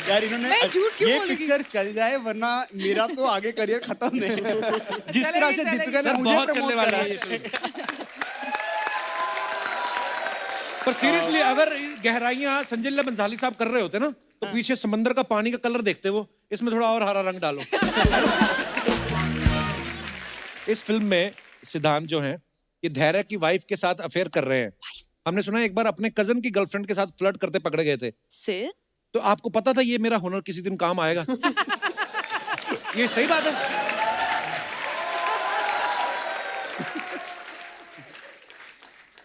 यार इन्होंने मैं झूठ क्यों ये बोलूंगी? पिक्चर चल जाए वरना मेरा तो आगे करियर खत्म है। जिस तरह से चलेगी, दीपिका ने सर मुझे बहुत चलने प्रमोट वाला करा है ये फिल्म। पर सीरियसली अगर गहराइयां संजय लीला बंसाली साहब कर रहे होते ना तो पीछे समंदर का पानी का कलर देखते वो इसमें थोड़ा और हरा रंग डालो। इस फिल्म में सिद्धांत जो हैं ये धैर्य की वाइफ के साथ अफेयर कर रहे हैं। हमने सुना एक बार अपने कजन की गर्लफ्रेंड के साथ फ्लर्ट करते पकड़े गए थे। Sir? तो आपको पता था ये मेरा हुनर किसी दिन काम आएगा? ये सही बात है।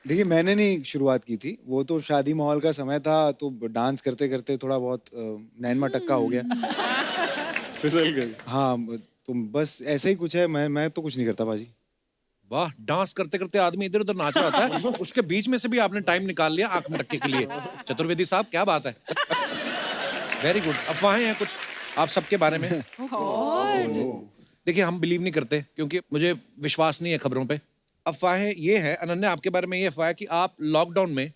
देखिए मैंने नहीं शुरुआत की थी, वो तो शादी माहौल का समय था तो डांस करते करते थोड़ा बहुत नैन मटक्का हो गया। फिसल गई। हाँ तो बस ऐसे ही कुछ है। मैं तो कुछ नहीं करता बाजी। वाह डांस करते करते आदमी इधर उधर नाच रहा था उसके बीच में से भी आपने टाइम निकाल लिया आंख मटके के लिए। चतुर्वेदी साहब क्या बात है। Very good. अफवाहें हैं कुछ आप सबके बारे में। देखिए हम बिलीव नहीं करते क्योंकि मुझे विश्वास नहीं है खबरों पे। अफवाहें ये है अनन्या आपके बारे में ये अफवाह है कि आप लॉकडाउन में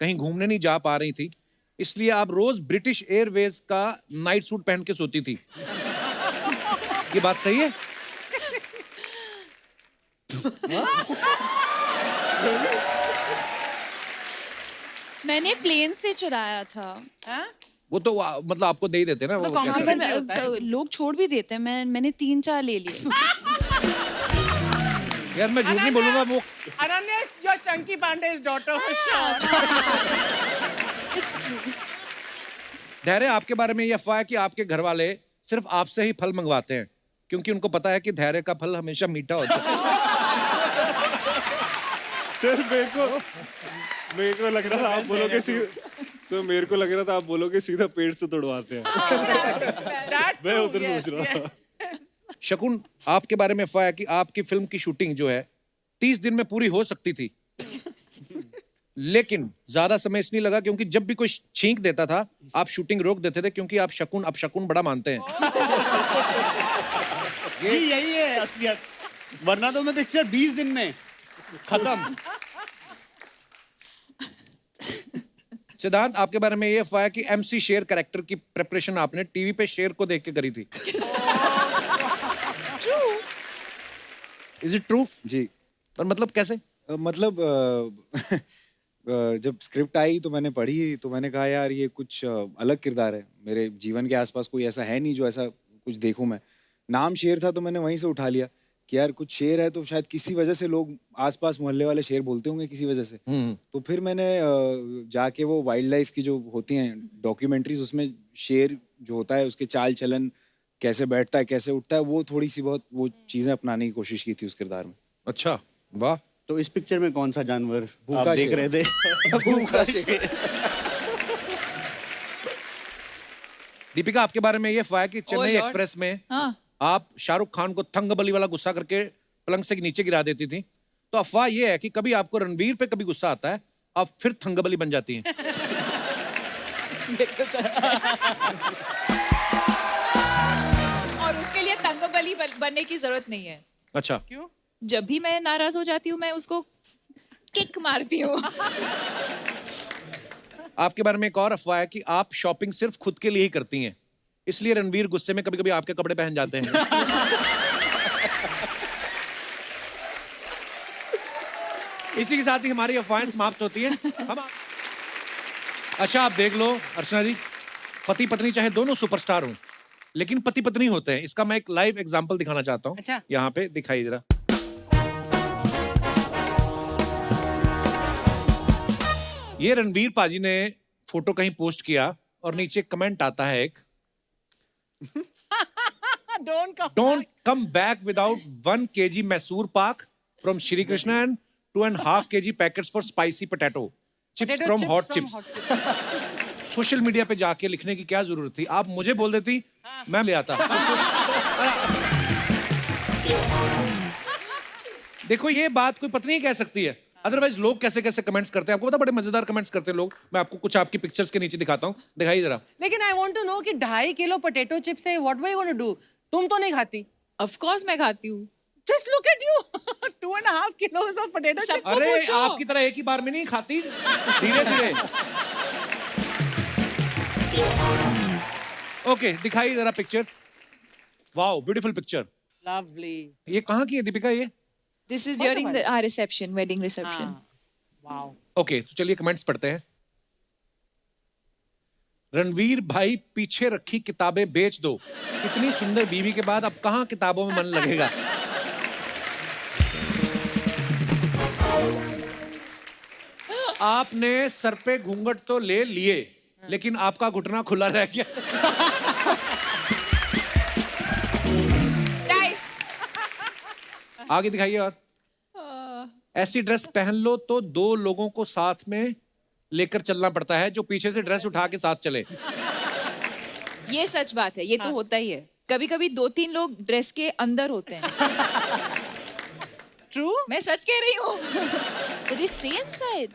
कहीं घूमने नहीं जा पा रही थी इसलिए आप रोज ब्रिटिश एयरवेज का नाइट सूट पहन के सोती थी। ये बात सही है? मैंने प्लेन से चुराया था। हाँ? वो तो मतलब आपको दे ही देते हैं ना वो तो कैसे? पर लोग छोड़ भी देते हैं, मैंने 3-4 ले लिए। यार मैं झूठ नहीं बोलूंगा, वो Ananya, your Chunky Pandey's daughter for sure. धैर्य, आपके बारे में ये अफवाह है कि आपके घर वाले सिर्फ आपसे ही फल मंगवाते हैं क्योंकि उनको पता है कि धैर्य का फल हमेशा मीठा होता है। सर मेरे को लग रहा था आप बोलोगे सर मेरे को लग रहा था आप बोलोगे सीधा पेट से तोड़वाते हैं। That मैं too, उधर yes, सोच रहा yes. था। शकुन, आपके बारे में अफवाह है कि आपकी फिल्म की शूटिंग जो है 30 दिन में पूरी हो सकती थी, लेकिन ज्यादा समय इसलिए लगा क्योंकि जब भी कोई छींक देता था आप शूटिंग रोक देते थे क्योंकि आप शकुन अपशकुन बड़ा मानते हैं। ये यही है असलियत, वरना तो मैं पिक्चर 20 दिन में खत्म। सिद्धांत, आपके बारे में ये अफवाह है कि MC शेर कैरेक्टर की प्रिपरेशन आपने टीवी पे शेर को देख के करी थी। Is it true? जी। और मतलब कैसे? मतलब जब स्क्रिप्ट आई तो मैंने पढ़ी तो मैंने कहा यार ये कुछ अलग किरदार है, मेरे जीवन के आसपास कोई ऐसा है नहीं जो ऐसा कुछ देखूं मैं। नाम शेर था तो मैंने वहीं से उठा लिया कि यार कुछ शेर है तो शायद किसी वजह से लोग आसपास मोहल्ले वाले शेर बोलते होंगे किसी वजह से। तो फिर मैंने जाके वो वाइल्ड लाइफ की जो होती हैं डॉक्यूमेंट्रीज, उसमें शेर जो होता है उसके चाल चलन, कैसे बैठता है कैसे उठता है, वो थोड़ी सी बहुत वो चीजें अपनाने की कोशिश की थी उस किरदार में। अच्छा, वाह। तो इस पिक्चर में कौन सा जानवर भूखा आप देख शेर। रहे थे? भूखा शेर। दीपिका, आपके बारे में ये अफवाह है कि चेन्नई Lord. एक्सप्रेस में हाँ, आप शाहरुख खान को थंगबली वाला गुस्सा करके पलंग से नीचे गिरा देती थी। तो अफवाह ये है कि कभी आपको रणवीर पे कभी गुस्सा आता है, आप फिर थंगबली बन जाती हैं। ये तो सच है। और उसके लिए तंगबली बनने की जरूरत नहीं है। अच्छा, क्यों? जब भी मैं नाराज हो जाती हूँ मैं उसको किक मारती हूँ। आपके बारे में एक और अफवाह है कि आप शॉपिंग सिर्फ खुद के लिए ही करती हैं, इसलिए रणवीर गुस्से में कभी-कभी आपके कपड़े पहन जाते हैं। इसी के साथ ही हमारी अफवाहें समाप्त होती हैं। हम अच्छा, आप देख लो अर्चना जी, पति पत्नी चाहे दोनों सुपरस्टार हों, लेकिन पति पत्नी होते हैं। इसका मैं एक लाइव एग्जांपल दिखाना चाहता हूँ। अच्छा। यहाँ पे दिखाइए जरा। ये रणवीर पाजी ने फोटो कहीं पोस्ट किया और नीचे कमेंट आता है एक, Don't come back without 1 kg Mysore pak from Shri Krishna and 2.5 kg packets for spicy potato chips from hot chips. Social media पे जाके लिखने की क्या जरूरत थी? आप मुझे बोल देती, मैं ले आता। देखो, ये बात कोई पत्नी ही कह सकती है, अदरवाइज लोग कैसे कैसे कमेंट्स करते हैं। आपको पता, बड़े मजेदार कमेंट्स करते हैं लोग। मैं आपको कुछ आपकी पिक्चर्स के नीचे दिखाता हूँ, दिखाइए जरा। लेकिन आई वांट टू नो कि 2.5 किलो पोटैटो चिप्स है, व्हाट वे गोना डू? तुम तो नहीं खाती। ऑफ कोर्स मैं खाती हूँ। Just look at you. 2.5 किलोस of potato chips. सबको अरे पूछो। आपकी तरह एक ही बार में नहीं खाती, धीरे धीरे। ओके, दिखाइए जरा pictures. Wow, beautiful picture. Lovely. ये कहाँ की है दीपिका? ये This is during our reception, wedding reception. Wow. Okay, तो चलिए कमेंट्स पढ़ते हैं। रणवीर भाई, पीछे रखी किताबें बेच दो, इतनी सुंदर बीवी के बाद अब कहाँ किताबों में मन लगेगा। आपने सर पे घूंघट तो ले लिए, लेकिन आपका घुटना खुला रह गया। Nice. आगे दिखाइए। और ऐसी ड्रेस पहन लो तो 2 लोगों को साथ में लेकर चलना पड़ता है, जो पीछे से ड्रेस उठा के साथ चले। ये सच बात है, ये तो होता ही है। कभी-कभी 2-3 लोग ड्रेस के अंदर होते हैं। ट्रू? मैं सच कह रही हूँ। But they stay inside.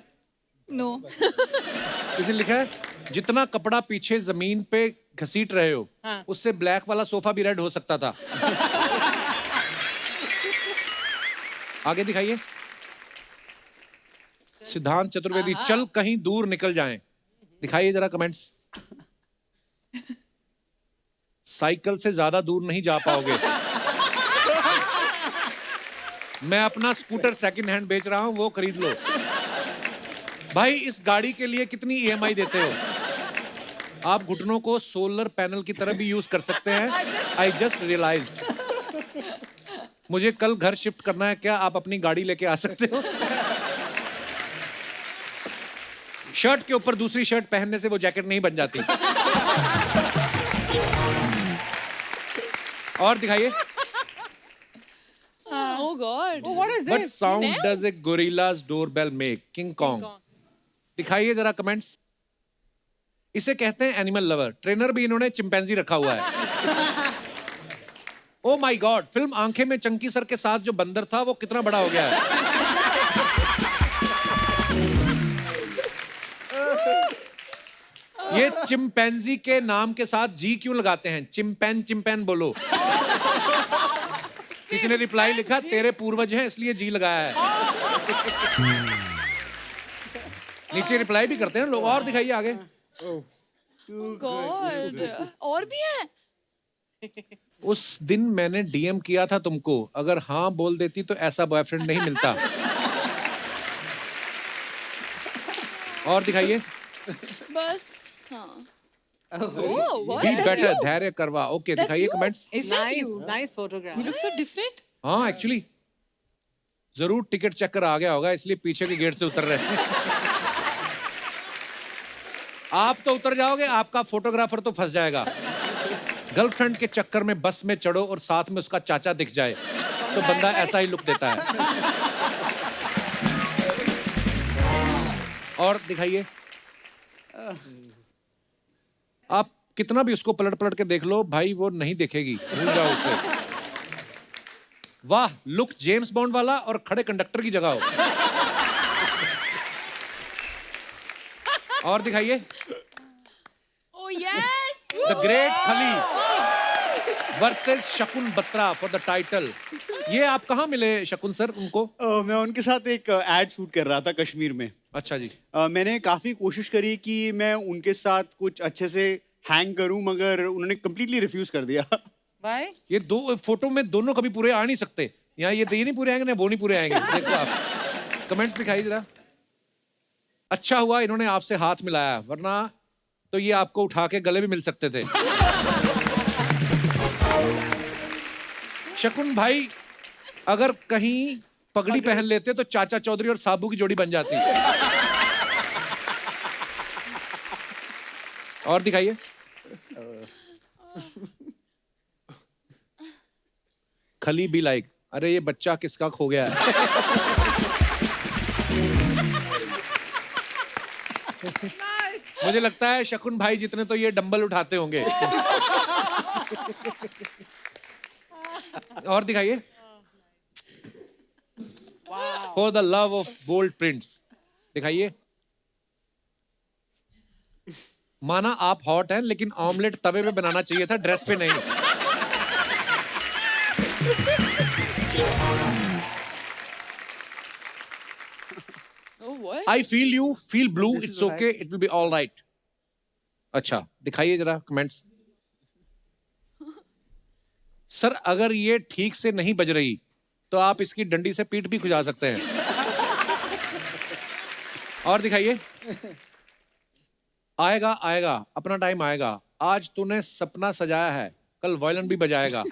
No. किसी ने लिखा है, जितना कपड़ा पीछे जमीन पे घसीट रहे हो, उससे ब्लैक वाला सोफा भी रेड हो सकता था। आगे दिखाइए। सिद्धांत चतुर्वेदी, चल कहीं दूर निकल जाएं। दिखाइए जरा कमेंट्स। साइकिल से ज्यादा दूर नहीं जा पाओगे। मैं अपना स्कूटर सेकंड हैंड बेच रहा हूं, वो खरीद लो। भाई, इस गाड़ी के लिए कितनी EMI देते हो? आप घुटनों को सोलर पैनल की तरह भी यूज कर सकते हैं। I just realize. मुझे कल घर शिफ्ट करना है, क्या आप अपनी गाड़ी लेके आ सकते हो? शर्ट के ऊपर दूसरी शर्ट पहनने से वो जैकेट नहीं बन जाती। और दिखाइए। Oh God. Oh, what is What this? sound does a gorilla's doorbell make? King Kong. दिखाइए जरा कमेंट्स। इसे कहते हैं एनिमल लवर। ट्रेनर भी इन्होंने चिंपैंजी रखा हुआ है। ओ माय गॉड, फिल्म आंखें में चंकी सर के साथ जो बंदर था वो कितना बड़ा हो गया है। ये चिंपैंजी के नाम के साथ जी क्यों लगाते हैं? चिंपैन चिंपैन बोलो। किसी ने रिप्लाई लिखा, तेरे पूर्वज हैं इसलिए जी लगाया है। नीचे रिप्लाई भी करते हैं लोग। और दिखाइए आगे। God. और भी है? उस दिन मैंने डीएम किया था तुमको, अगर हाँ बोल देती तो ऐसा बॉयफ्रेंड नहीं मिलता। और दिखाइए। बस हाँ। Oh, what? बी That's बेटर, you? धैर्य करवा। ओके That's दिखाइए you? Comments. Is that Nice, you? nice photograph. You look so different. हाँ एक्चुअली जरूर टिकट चेकर आ गया होगा, इसलिए पीछे के गेट से उतर रहे थे। आप तो उतर जाओगे, आपका फोटोग्राफर तो फंस जाएगा। गर्लफ्रेंड के चक्कर में बस में चढ़ो और साथ में उसका चाचा दिख जाए तो बंदा ऐसा ही लुक देता है। और दिखाइए। आप कितना भी उसको पलट पलट के देख लो भाई, वो नहीं देखेगी, भूल जाओ उसे। वाह, लुक जेम्स बॉन्ड वाला और खड़े कंडक्टर की जगह हो। और दिखाइए। Oh yes. द ग्रेट खली वर्सेस शकुन बत्रा फॉर द टाइटल। ये आप कहाँ मिले शकुन सर उनको? मैं उनके साथ एक एड शूट कर रहा था कश्मीर में। अच्छा जी। मैंने काफी कोशिश करी कि मैं उनके साथ कुछ अच्छे से हैंग करूं, मगर उन्होंने कम्प्लीटली रिफ्यूज कर दिया। Why? ये दो फोटो में दोनों कभी पूरे आ नहीं सकते। यहाँ ये नहीं पूरे आएंगे ना वो नहीं पूरे आएंगे। देखो आप कमेंट्स दिखाइए जरा। अच्छा हुआ इन्होंने आपसे हाथ मिलाया, वरना तो ये आपको उठा के गले भी मिल सकते थे। शकुन भाई अगर कहीं पगड़ी पहन लेते तो चाचा चौधरी और साबू की जोड़ी बन जाती। और दिखाइए। खली बी लाइक, अरे ये बच्चा किसका खो गया है? मुझे लगता है शकुन भाई जितने तो ये डंबल उठाते होंगे। और दिखाइए। For the love of bold prints दिखाइए। माना आप हॉट हैं, लेकिन ऑमलेट तवे पे बनाना चाहिए था, ड्रेस पे नहीं। Oh what? I feel you, feel blue, it's okay, it will be all right. अच्छा दिखाइए जरा कमेंट्स। सर अगर ये ठीक से नहीं बज रही तो आप इसकी डंडी से पीठ भी खुजा सकते हैं। और दिखाइए। आएगा आएगा, अपना टाइम आएगा। आज तूने सपना सजाया है, कल वायलिन भी बजाएगा।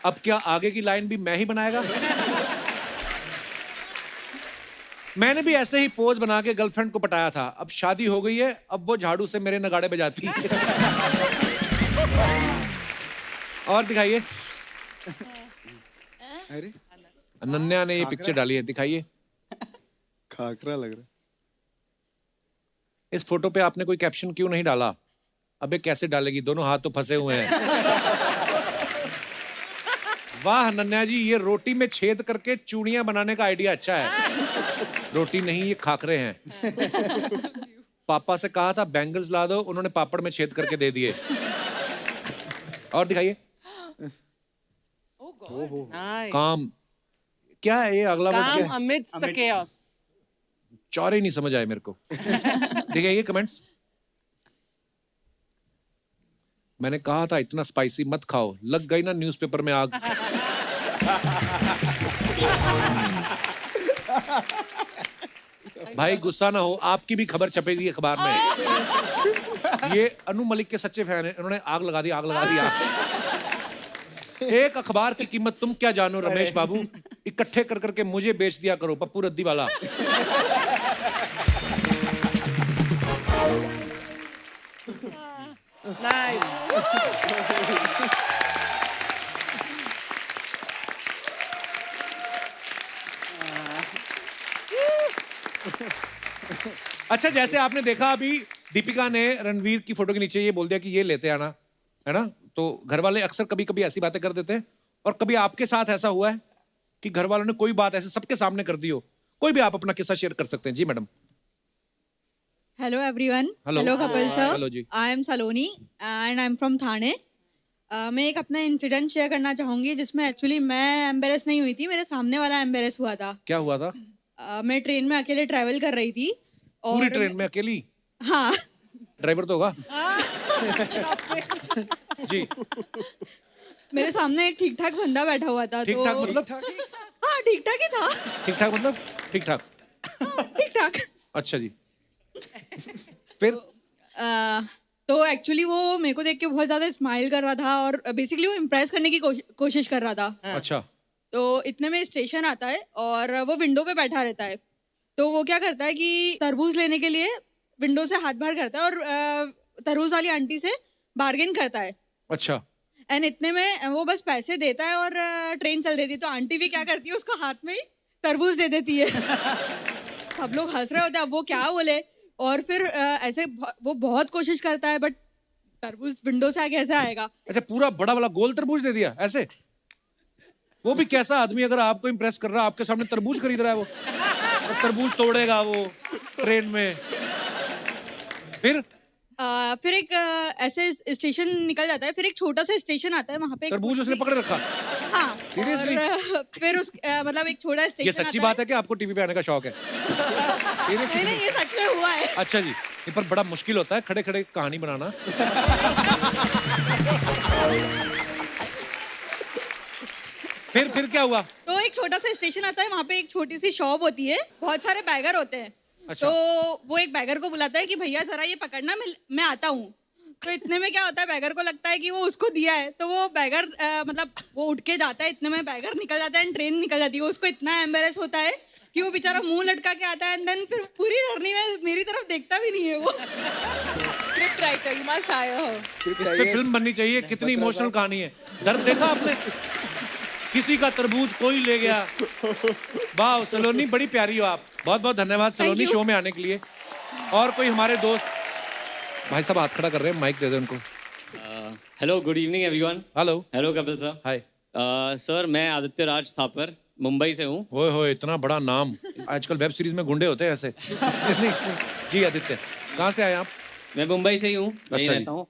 अब क्या आगे की लाइन भी मैं ही बनाएगा? मैंने भी ऐसे ही पोज बना के गर्लफ्रेंड को पटाया था। अब शादी हो गई है, अब वो झाड़ू से मेरे नगाड़े बजाती है। और दिखाइए। अरे अनन्या ने ये पिक्चर डाली है, दिखाइए। खाकरा लग रहा है। इस फोटो पे आपने कोई कैप्शन क्यों नहीं डाला? अबे कैसे डालेगी, दोनों हाथ तो फंसे हुए हैं। वाह अनन्या जी, ये रोटी में छेद करके चूड़ियां बनाने का आइडिया अच्छा है। रोटी नहीं, ये खाकरे हैं। पापा से कहा था बैंगल्स ला दो, उन्होंने पापड़ में छेद करके दे दिए। और दिखाइए। Nice. काम क्या है ये? अगला वर्ड क्या Calm है? amidst the chaos. चौरे नहीं समझ आए मेरे को। देखिए कमेंट्स। मैंने कहा था इतना स्पाइसी मत खाओ, लग गई ना न्यूज़पेपर में आग। भाई गुस्सा ना हो, आपकी भी खबर छपेगी अखबार में। ये अनु मलिक के सच्चे फैन हैं, इन्होंने आग लगा दी, आग लगा दी आग। एक अखबार की कीमत तुम क्या जानो रमेश बाबू, इकट्ठे कर करके मुझे बेच दिया करो, पप्पू रद्दी वाला। नाइस। अच्छा, जैसे आपने देखा अभी दीपिका ने रणवीर की फोटो के नीचे ये बोल दिया कि ये लेते आना, है ना? तो घर वाले अक्सर कभी कभी ऐसी बातें कर देते हैं, और कभी आपके साथ ऐसा हुआ है कि घर वालों ने कोई बात ऐसे सबके सामने कर दी हो? कोई भी आप अपना किस्सा शेयर कर सकते हैं। जी madam. Hello everyone. Hello. Hello Kapil sir. Hello जी। I am Saloni and I am from Thane. मैं एक अपना इंसिडेंट शेयर करना चाहूंगी जिसमें एक्चुअली मैं एम्बेरस नहीं हुई थी, मेरे सामने वाला एम्बेरस हुआ था। क्या हुआ था? मैं ट्रेन में अकेले ट्रैवल कर रही थी और पूरी ट्रेन में अकेली? हाँ। ड्राइवर तो होगा। जी। मेरे सामने एक ठीक ठाक बंदा बैठा हुआ था। ठीक ठाक मतलब? हाँ, ठीक ठाक ही था। ठीक ठाक मतलब? ठीक ठाक। ठीक ठाक। अच्छा जी। फिर? तो एक्चुअली वो मेरे को देख के बहुत ज्यादा स्माइल कर रहा था और बेसिकली वो इम्प्रेस करने की कोशिश कर रहा था। अच्छा। तो इतने में स्टेशन आता है और वो विंडो पे बैठा रहता है। तो वो क्या करता है कि तरबूज लेने के लिए विंडो से हाथ बाहर करता है और तरबूज वाली आंटी से बार्गेन करता है। अच्छा। एंड इतने में वो बस पैसे देता है और ट्रेन चल देती है। तो आंटी भी क्या करती है, उसको हाथ में ही तरबूज दे देती है। सब लोग हंस रहे होते हैं, अब वो क्या बोले। और फिर ऐसे वो बहुत कोशिश करता है बट तरबूज विंडो से कैसे आएगा। अच्छा, पूरा बड़ा वाला गोल तरबूज दे दिया ऐसे? वो भी कैसा आदमी अगर आपको इम्प्रेस कर रहा है, आपके सामने तरबूज खरीद रहा है वो, और तरबूज तोड़ेगा वो ट्रेन में। फिर एक ऐसे स्टेशन निकल जाता है, फिर एक छोटा सा स्टेशन आता है, वहाँ पे तरबूज उसने पकड़ रखा? हाँ। Seriously? और फिर उस मतलब एक छोटा स्टेशन। ये सच्ची बात है कि आपको टीवी पे आने का शौक है? नहीं नहीं, ये सच में हुआ है। अच्छा जी। ये पर बड़ा मुश्किल होता है खड़े खड़े कहानी बनाना। फिर क्या हुआ? तो एक छोटा सा स्टेशन आता है, वहाँ पे एक छोटी सी शॉप होती है, बहुत सारे बैगर होते हैं। अच्छा। तो वो एक बैगर को बुलाता है कि भैया जरा ये पकड़ना, मैं आता हूँ। तो इतने में क्या होता है, बैगर को लगता है कि वो उसको दिया है, तो वो बैगर मतलब वो उठ के जाता है, इतने में बैगर निकल जाता है, ट्रेन निकल जाती है। उसको इतना एम्बेरस होता है कि वो बेचारा मुंह लटका के आता है, एंड देन फिर पूरी जर्नी में मेरी तरफ देखता भी नहीं है वो। Script writer, you must hire her. इस पे फिल्म बननी चाहिए, कितनी इमोशनल कहानी है। दर्द देखा आपने? किसी का तरबूज कोई ले गया। वाह सलोनी, बड़ी प्यारी हो आप। बहुत बहुत धन्यवाद सलोनी शो में आने के लिए। और कोई हमारे दोस्त भाई साहब हाथ खड़ा कर रहे हैं, माइक दे दो उनको। Hello, good evening everyone. Hello. Hello Kapil sir. Hi sir, मैं आदित्य राज थापर मुंबई से हूँ। ओए होए, इतना बड़ा नाम। आजकल वेब सीरीज में गुंडे होते हैं ऐसे। जी आदित्य, कहाँ से आए आप? मैं मुंबई से ही हूँ, यहीं अच्छा रहता हूँ।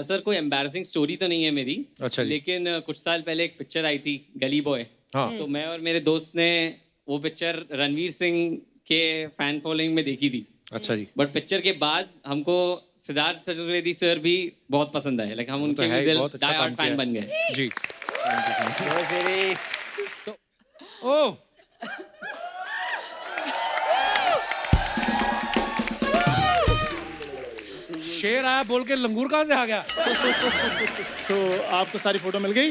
सर, कोई एम्बैरसिंग स्टोरी तो नहीं है मेरी। अच्छा जी। लेकिन कुछ साल पहले एक पिक्चर आई थी गली बॉय। हाँ। तो मैं और मेरे दोस्त ने वो पिक्चर रणवीर सिंह के फैन फॉलोइंग में देखी थी। अच्छा जी। बट पिक्चर के बाद हमको सिद्धार्थ चतुर्वेदी सर भी बहुत पसंद आए। लाइक हम वो तो उनके है ही, दिल बहुत अच्छा डाई काम हार्ड फैन किया बन गए। जी। ओ शेर आया बोल के लंगूर कहाँ से आ गया? आपको सारी फोटो मिल गई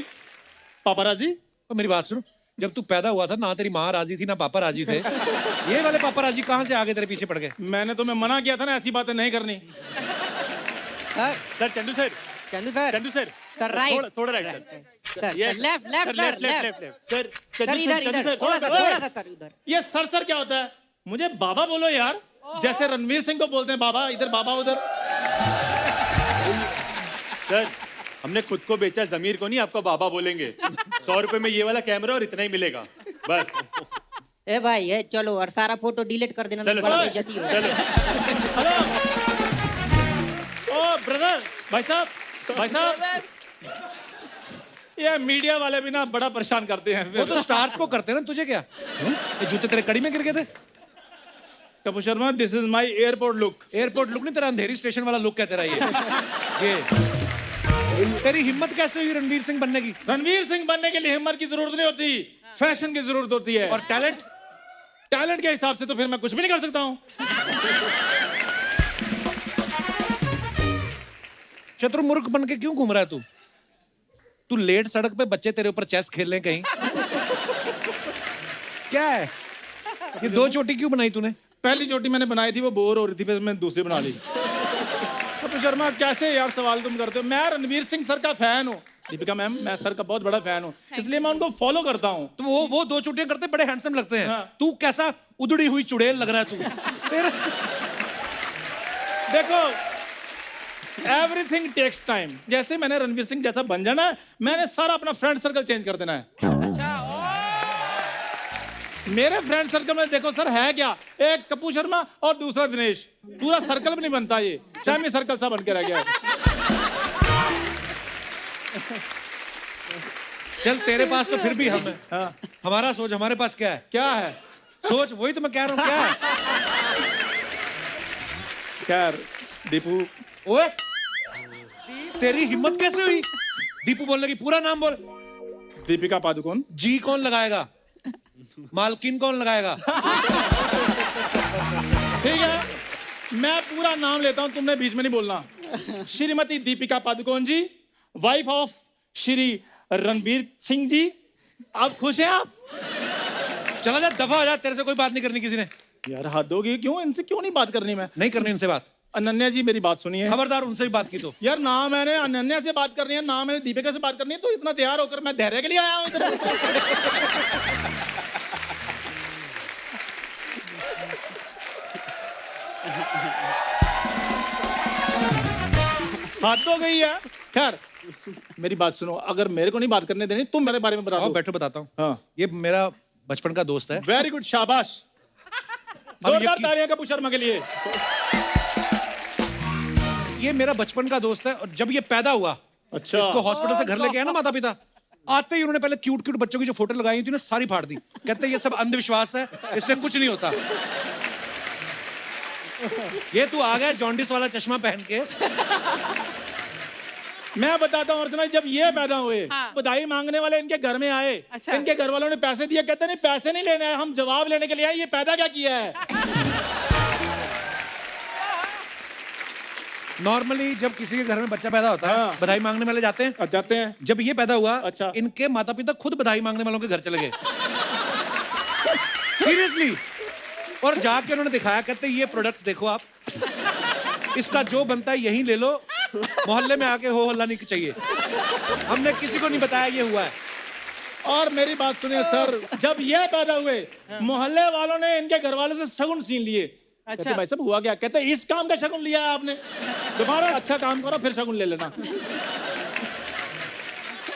पापाराजी? तो मेरी बात सुनो, जब तू पैदा हुआ था ना तेरी माँ राजी थी ना पापा राजी थे। ये वाले पापा राजी कहाँ से आगे तेरे पीछे पड़ गए? मैंने तुम्हें मना किया था ना ऐसी बातें नहीं करनी। Sir Chandu sir, Chandu sir, Chandu sir, sir right, थोड़ा right sir, Yes. Left left left sir, left left sir, sir इधर इधर, थोड़ा सा सर इधर। ये सर क्या होता है? मुझे बाबा बोलो यार, जैसे रणवीर सिंह को बोलते हैं बाबा इधर बाबा उधर। सर, हमने खुद को बेचा, जमीर को नहीं। आपको बाबा बोलेंगे। 100 रुपए में ये वाला कैमरा और इतना ही मिलेगा बस। ए भाई ये चलो और सारा फोटो डिलीट कर देना, नहीं बड़ा बेइज्जती हो। चलो। हेलो, ओ ब्रदर, भाई साहब, ये मीडिया वाले भी ना बड़ा परेशान करते हैं। वो तो स्टार्स को करते हैं ना, तुझे क्या? ये जूते तेरे कड़ी में गिर गए थे? Kapoor Sharma, this is my airport look. Airport look नहीं, तेरा अंधेरी स्टेशन वाला लुक है तेरा ये तेरी हिम्मत कैसे हुई रणवीर सिंह बनने की? रणवीर सिंह बनने के लिए हिम्मत की जरूरत नहीं होती, फैशन की जरूरत होती है। और टैलेंट? टैलेंट के हिसाब से तो फिर मैं कुछ भी नहीं कर सकता हूँ। शत्रुमुर्ख बन के क्यों घूम रहा है तू लेट सड़क पे बच्चे तेरे ऊपर चेस खेल रहे कहीं क्या है ये 2 चोटी क्यों बनाई तूने? पहली चोटी मैंने बनाई थी, वो बोर हो रही थी, फिर मैंने दूसरी बना ली। कपिल शर्मा कैसे यार सवाल तुम करते हो? मैं रणवीर सिंह सर का फैन हूँ, दीपिका मैम मैं सर का बहुत बड़ा फैन हूँ, इसलिए मैं उनको फॉलो करता हूँ। तो वो 2 चोटियां करते बड़े हैंडसम लगते हैं। तू कैसा उधड़ी हुई चुड़ैल लग रहा है तू तेरे। देखो एवरीथिंग टेक्स टाइम। जैसे मैंने रणवीर सिंह जैसा बन जाना है, मैंने सारा अपना फ्रेंड सर्कल चेंज कर देना है। मेरे फ्रेंड सर्कल में देखो सर है क्या, एक कपूर शर्मा और दूसरा दिनेश, पूरा सर्कल भी नहीं बनता, ये सेमी सर्कल सा बन के रह गया है। चल तेरे पास तो फिर भी हम है। हाँ। हमारा सोच हमारे पास क्या है? क्या है सोच? वही तो मैं कह रहा हूँ क्या है। खैर दीपू, ओए तेरी हिम्मत कैसे हुई दीपू बोलने की? पूरा नाम बोल। दीपिका पादुकोण। जी कौन लगाएगा? मालकिन कौन लगाएगा? ठीक है मैं पूरा नाम लेता हूं, तुमने बीच में नहीं बोलना। श्रीमती दीपिका पादुकोण जी, वाइफ ऑफ श्री रणवीर सिंह जी। आप खुश हैं? आप चला जा, दफा हो जा, तेरे से कोई बात नहीं करनी किसी ने। यार हद होगी, क्यों इनसे क्यों नहीं बात करनी? मैं नहीं करनी इनसे बात। अनन्या जी मेरी बात सुनिए, खबरदार उनसे भी बात की तो। यार ना मैंने अनन्या से बात करनी है ना मैंने दीपिका से बात करनी है, तो इतना तैयार होकर मैं धैर्य के लिए आया हूं इधर। हद हो गई है। खैर मेरी बात सुनो, अगर मेरे को नहीं बात करने देनी तुम मेरे बारे में बता दो। बैठो बताता हूँ। हाँ। ये मेरा बचपन का दोस्त है। वेरी गुड, शाबाश, जोरदार तालियां कपूर शर्मा के लिए। ये मेरा बचपन का दोस्त है और जब ये पैदा हुआ, अच्छा, इसको हॉस्पिटल से घर लेके आया ना माता पिता, आते ही उन्होंने पहले क्यूट क्यूट बच्चों की जो फोटो लगाई थी ना सारी फाड़ दी। कहते ये सब अंधविश्वास है, इससे कुछ नहीं होता। ये तू आ गया जॉन्डिस वाला चश्मा पहन के। मैं बताता हूँ अर्चना, जब ये पैदा हुए बधाई मांगने वाले इनके घर में आए। अच्छा। इनके घर वालों ने पैसे दिए, कहते नहीं पैसे नहीं लेने आए, हम जवाब लेने के लिए आए, ये पैदा क्या किया है। नॉर्मली जब किसी के घर में बच्चा पैदा होता है बधाई मांगने वाले जाते हैं। जाते हैं। जब ये पैदा हुआ, अच्छा, इनके माता पिता खुद बधाई मांगने वालों के घर चले गए। सीरियसली। और जाके उन्होंने दिखाया, कहते ये प्रोडक्ट देखो आप, इसका जो बनता है यही ले लो, मोहल्ले में आके हो हल्ला नहीं चाहिए। हमने किसी को नहीं बताया ये हुआ है। और मेरी बात सुनिए सर, जब ये पैदा हुए मोहल्ले वालों ने इनके घर वालों से शगुन छीन लिए। अच्छा। कहते भाई साहब हुआ क्या? कहते इस काम का शगुन लिया है आपने, दोबारा अच्छा काम करो फिर शगुन ले लेना।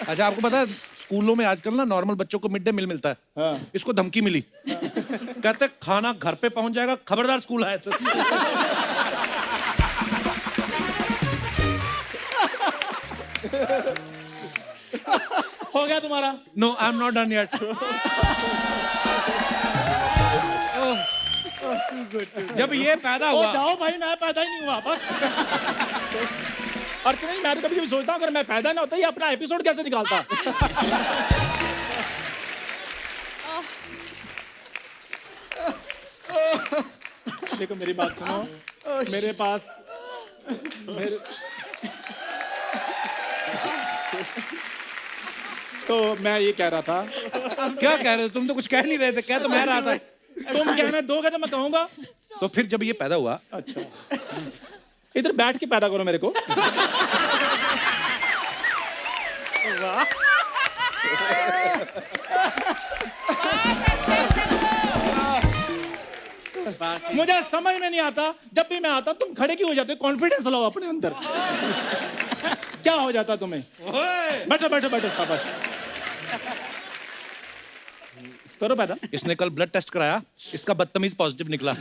अच्छा आपको पता है स्कूलों में आजकल ना नॉर्मल बच्चों को मिड डे मील मिलता है। हाँ। इसको धमकी मिली। कहते खाना घर पे पहुंच जाएगा, खबरदार स्कूल आए तो। हो गया तुम्हारा? No I am not done yet. जब ये पैदा हुआ, जाओ भाई, मैं पैदा ही नहीं हुआ बस। अर्चना मैं तो कभी सोचता हूँ अगर मैं पैदा ना होता ये अपना एपिसोड कैसे निकालता। देखो मेरी बात सुनो, मेरे पास तो मैं ये कह रहा था। क्या कह रहे थे तुम? तो कुछ कह नहीं रहे थे, कह तो मैं रहा था। तुम कहना दोगे तो मैं कहूंगा। तो फिर जब ये पैदा हुआ, अच्छा इधर बैठ के पैदा करो मेरे को। मुझे समझ में नहीं आता, जब भी मैं आता तुम खड़े क्यों हो जाते? कॉन्फिडेंस लाओ अपने अंदर। क्या हो जाता तुम्हें? बैठो बैठो बैठो, शाबाश, करो पैदा। इसने कल ब्लड टेस्ट कराया, इसका बदतमीज पॉजिटिव निकला।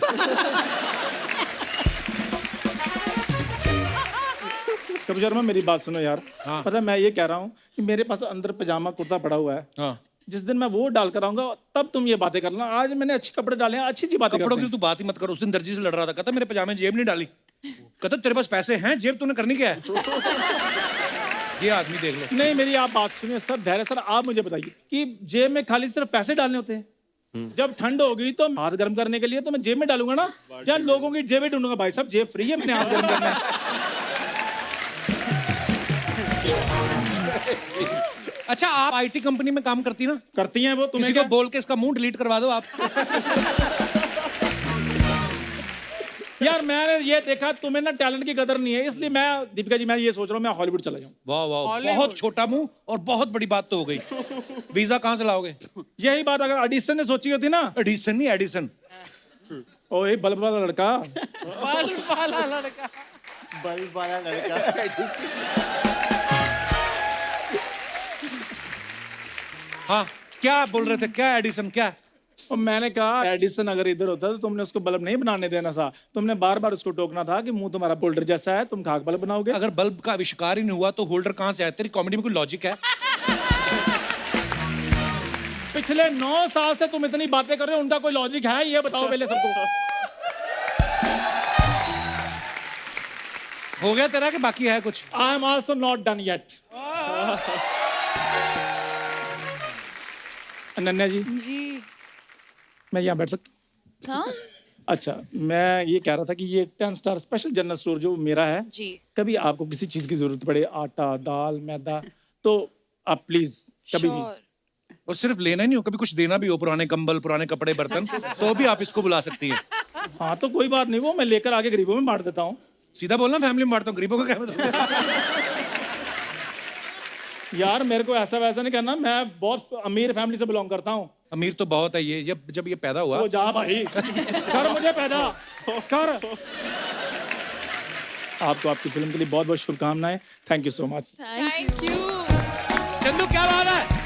कपिल शर्मा मेरी बात सुनो यार। हाँ। पता है मैं ये कह रहा हूँ कि मेरे पास अंदर पजामा कुर्ता पड़ा हुआ है। हाँ। जिस दिन मैं वो डाल कर आऊंगा तब तुम ये बातें करना। आज मैंने अच्छे कपड़े डाले हैं, अच्छी अच्छी बातें कपड़ों करते की तू बात ही मत कर। उस दिन दर्जी से लड़ रहा था, कहता मेरे पजामे जेब नहीं डाली। कहता तेरे पास पैसे हैं, जेब तूने करनी क्या है? ये आदमी देख लो। हैं। नहीं मेरी आप बात सुनिए सर, धैर्य सर, आप मुझे बताइए कि जेब में खाली सिर्फ पैसे डालने होते हैं? जब ठंड होगी तो हाथ गर्म करने के लिए तो मैं जेब में डालूंगा ना, या लोगों की जेबें ढूंढूंगा? भाई साहब जेब फ्री है, अपने हाथ गर्म करना है। अच्छा, आप आईटी कंपनी में काम करती ना? करती हैं वो, तुम्हें किसी को क्या? बोल के इसका मुंह डिलीट करवा दो आप। यार मैंने ये देखा तुम्हें ना टैलेंट की कदर नहीं है, इसलिए मैं दीपिका जी मैं ये सोच रहा हूँ मैं हॉलीवुड चला जाऊँ। वाह वाह, बहुत छोटा मुंह और बहुत बड़ी बात तो हो गई। वीजा कहाँ से लाओगे? यही बात अगर एडिसन ने सोची होती ना। एडिसन नहीं, एडिसन। ओए बल्ब वाला लड़का। बल्ब वाला लड़का। बल्ब वाला लड़का। हाँ, क्या बोल रहे थे? क्या एडिसन क्या? और मैंने कहा एडिसन अगर इधर होता तो तुमने उसको बल्ब नहीं बनाने देना था, तुमने बार बार उसको टोकना था कि मुंह तुम्हारा होल्डर जैसा है, तुम खाक बल्ब बनाओगे। अगर बल्ब का आविष्कार ही नहीं हुआ तो होल्डर कहाँ से आया? तेरी कॉमेडी में कोई लॉजिक है? पिछले 9 साल से तुम इतनी बातें कर रहे हो, उनका कोई लॉजिक है? ये बताओ पहले सबको। हो गया तेरा कि बाकी है कुछ? I am also not done yet. Ananya ji, मैं यहाँ बैठ सकता हूँ? हाँ अच्छा, मैं ये कह रहा था कि ये 10 स्टार स्पेशल जनरल स्टोर जो मेरा है जी, कभी आपको किसी चीज की जरूरत पड़े, आटा दाल मैदा, तो आप प्लीज कभी भी। और सिर्फ लेना ही नहीं हो, कभी कुछ देना भी हो, पुराने कंबल, पुराने कपड़े, बर्तन, तो भी आप इसको बुला सकती हैं। हाँ तो कोई बात नहीं, वो मैं लेकर आके गरीबों में बांट देता हूँ। सीधा बोलना, फैमिली में बांटता हूँ, गरीबों का क्या मतलब? यार मेरे को ऐसा वैसा नहीं करना, मैं बहुत अमीर फैमिली से बिलोंग करता हूँ। अमीर तो बहुत है ये, जब ये पैदा हुआ। तो जा भाई, कर मुझे पैदा कर। आपको आपकी फिल्म के लिए बहुत बहुत शुभकामनाएं। Thank you so much. Thank you. Chandu क्या बात है?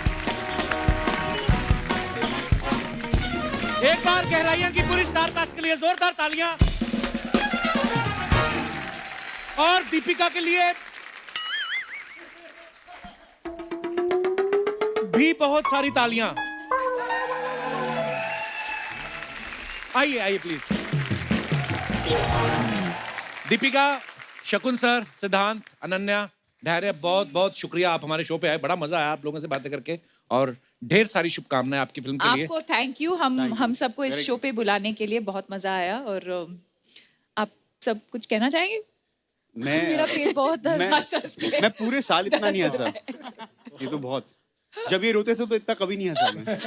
एक बार गहराइयां की पूरी स्टार कास्ट के लिए जोरदार तालियां, और दीपिका के लिए भी बहुत सारी तालियां। आइए आइए प्लीज। दीपिका, शकुन सर, सिद्धांत, अनन्या, धैर्य, बहुत बहुत शुक्रिया, आप हमारे शो पे आए, बड़ा मजा आया आप लोगों से बातें करके, और ढेर सारी शुभकामनाएं आपकी फिल्म के लिए। आपको थैंक यू, हम सबको इस शो पे बुलाने के लिए बहुत मजा आया। और आप सब कुछ कहना चाहेंगे? मेरा पेट बहुत दर्द था सच में। मैं पूरे साल इतना नहीं हंसा, ये तो बहुत, जब ये रोते थे तो इतना कभी नहीं हंसा मैं।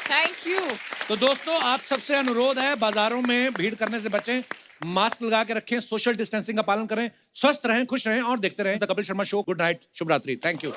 Thank you. तो दोस्तों, आप सबसे अनुरोध है, बाजारों में भीड़ करने से बचें, मास्क लगा के रखें, सोशल डिस्टेंसिंग का पालन करें, स्वस्थ रहें, खुश रहें और देखते रहें the Kapil Sharma show. Good night, शुभ रात्रि, थैंक यू।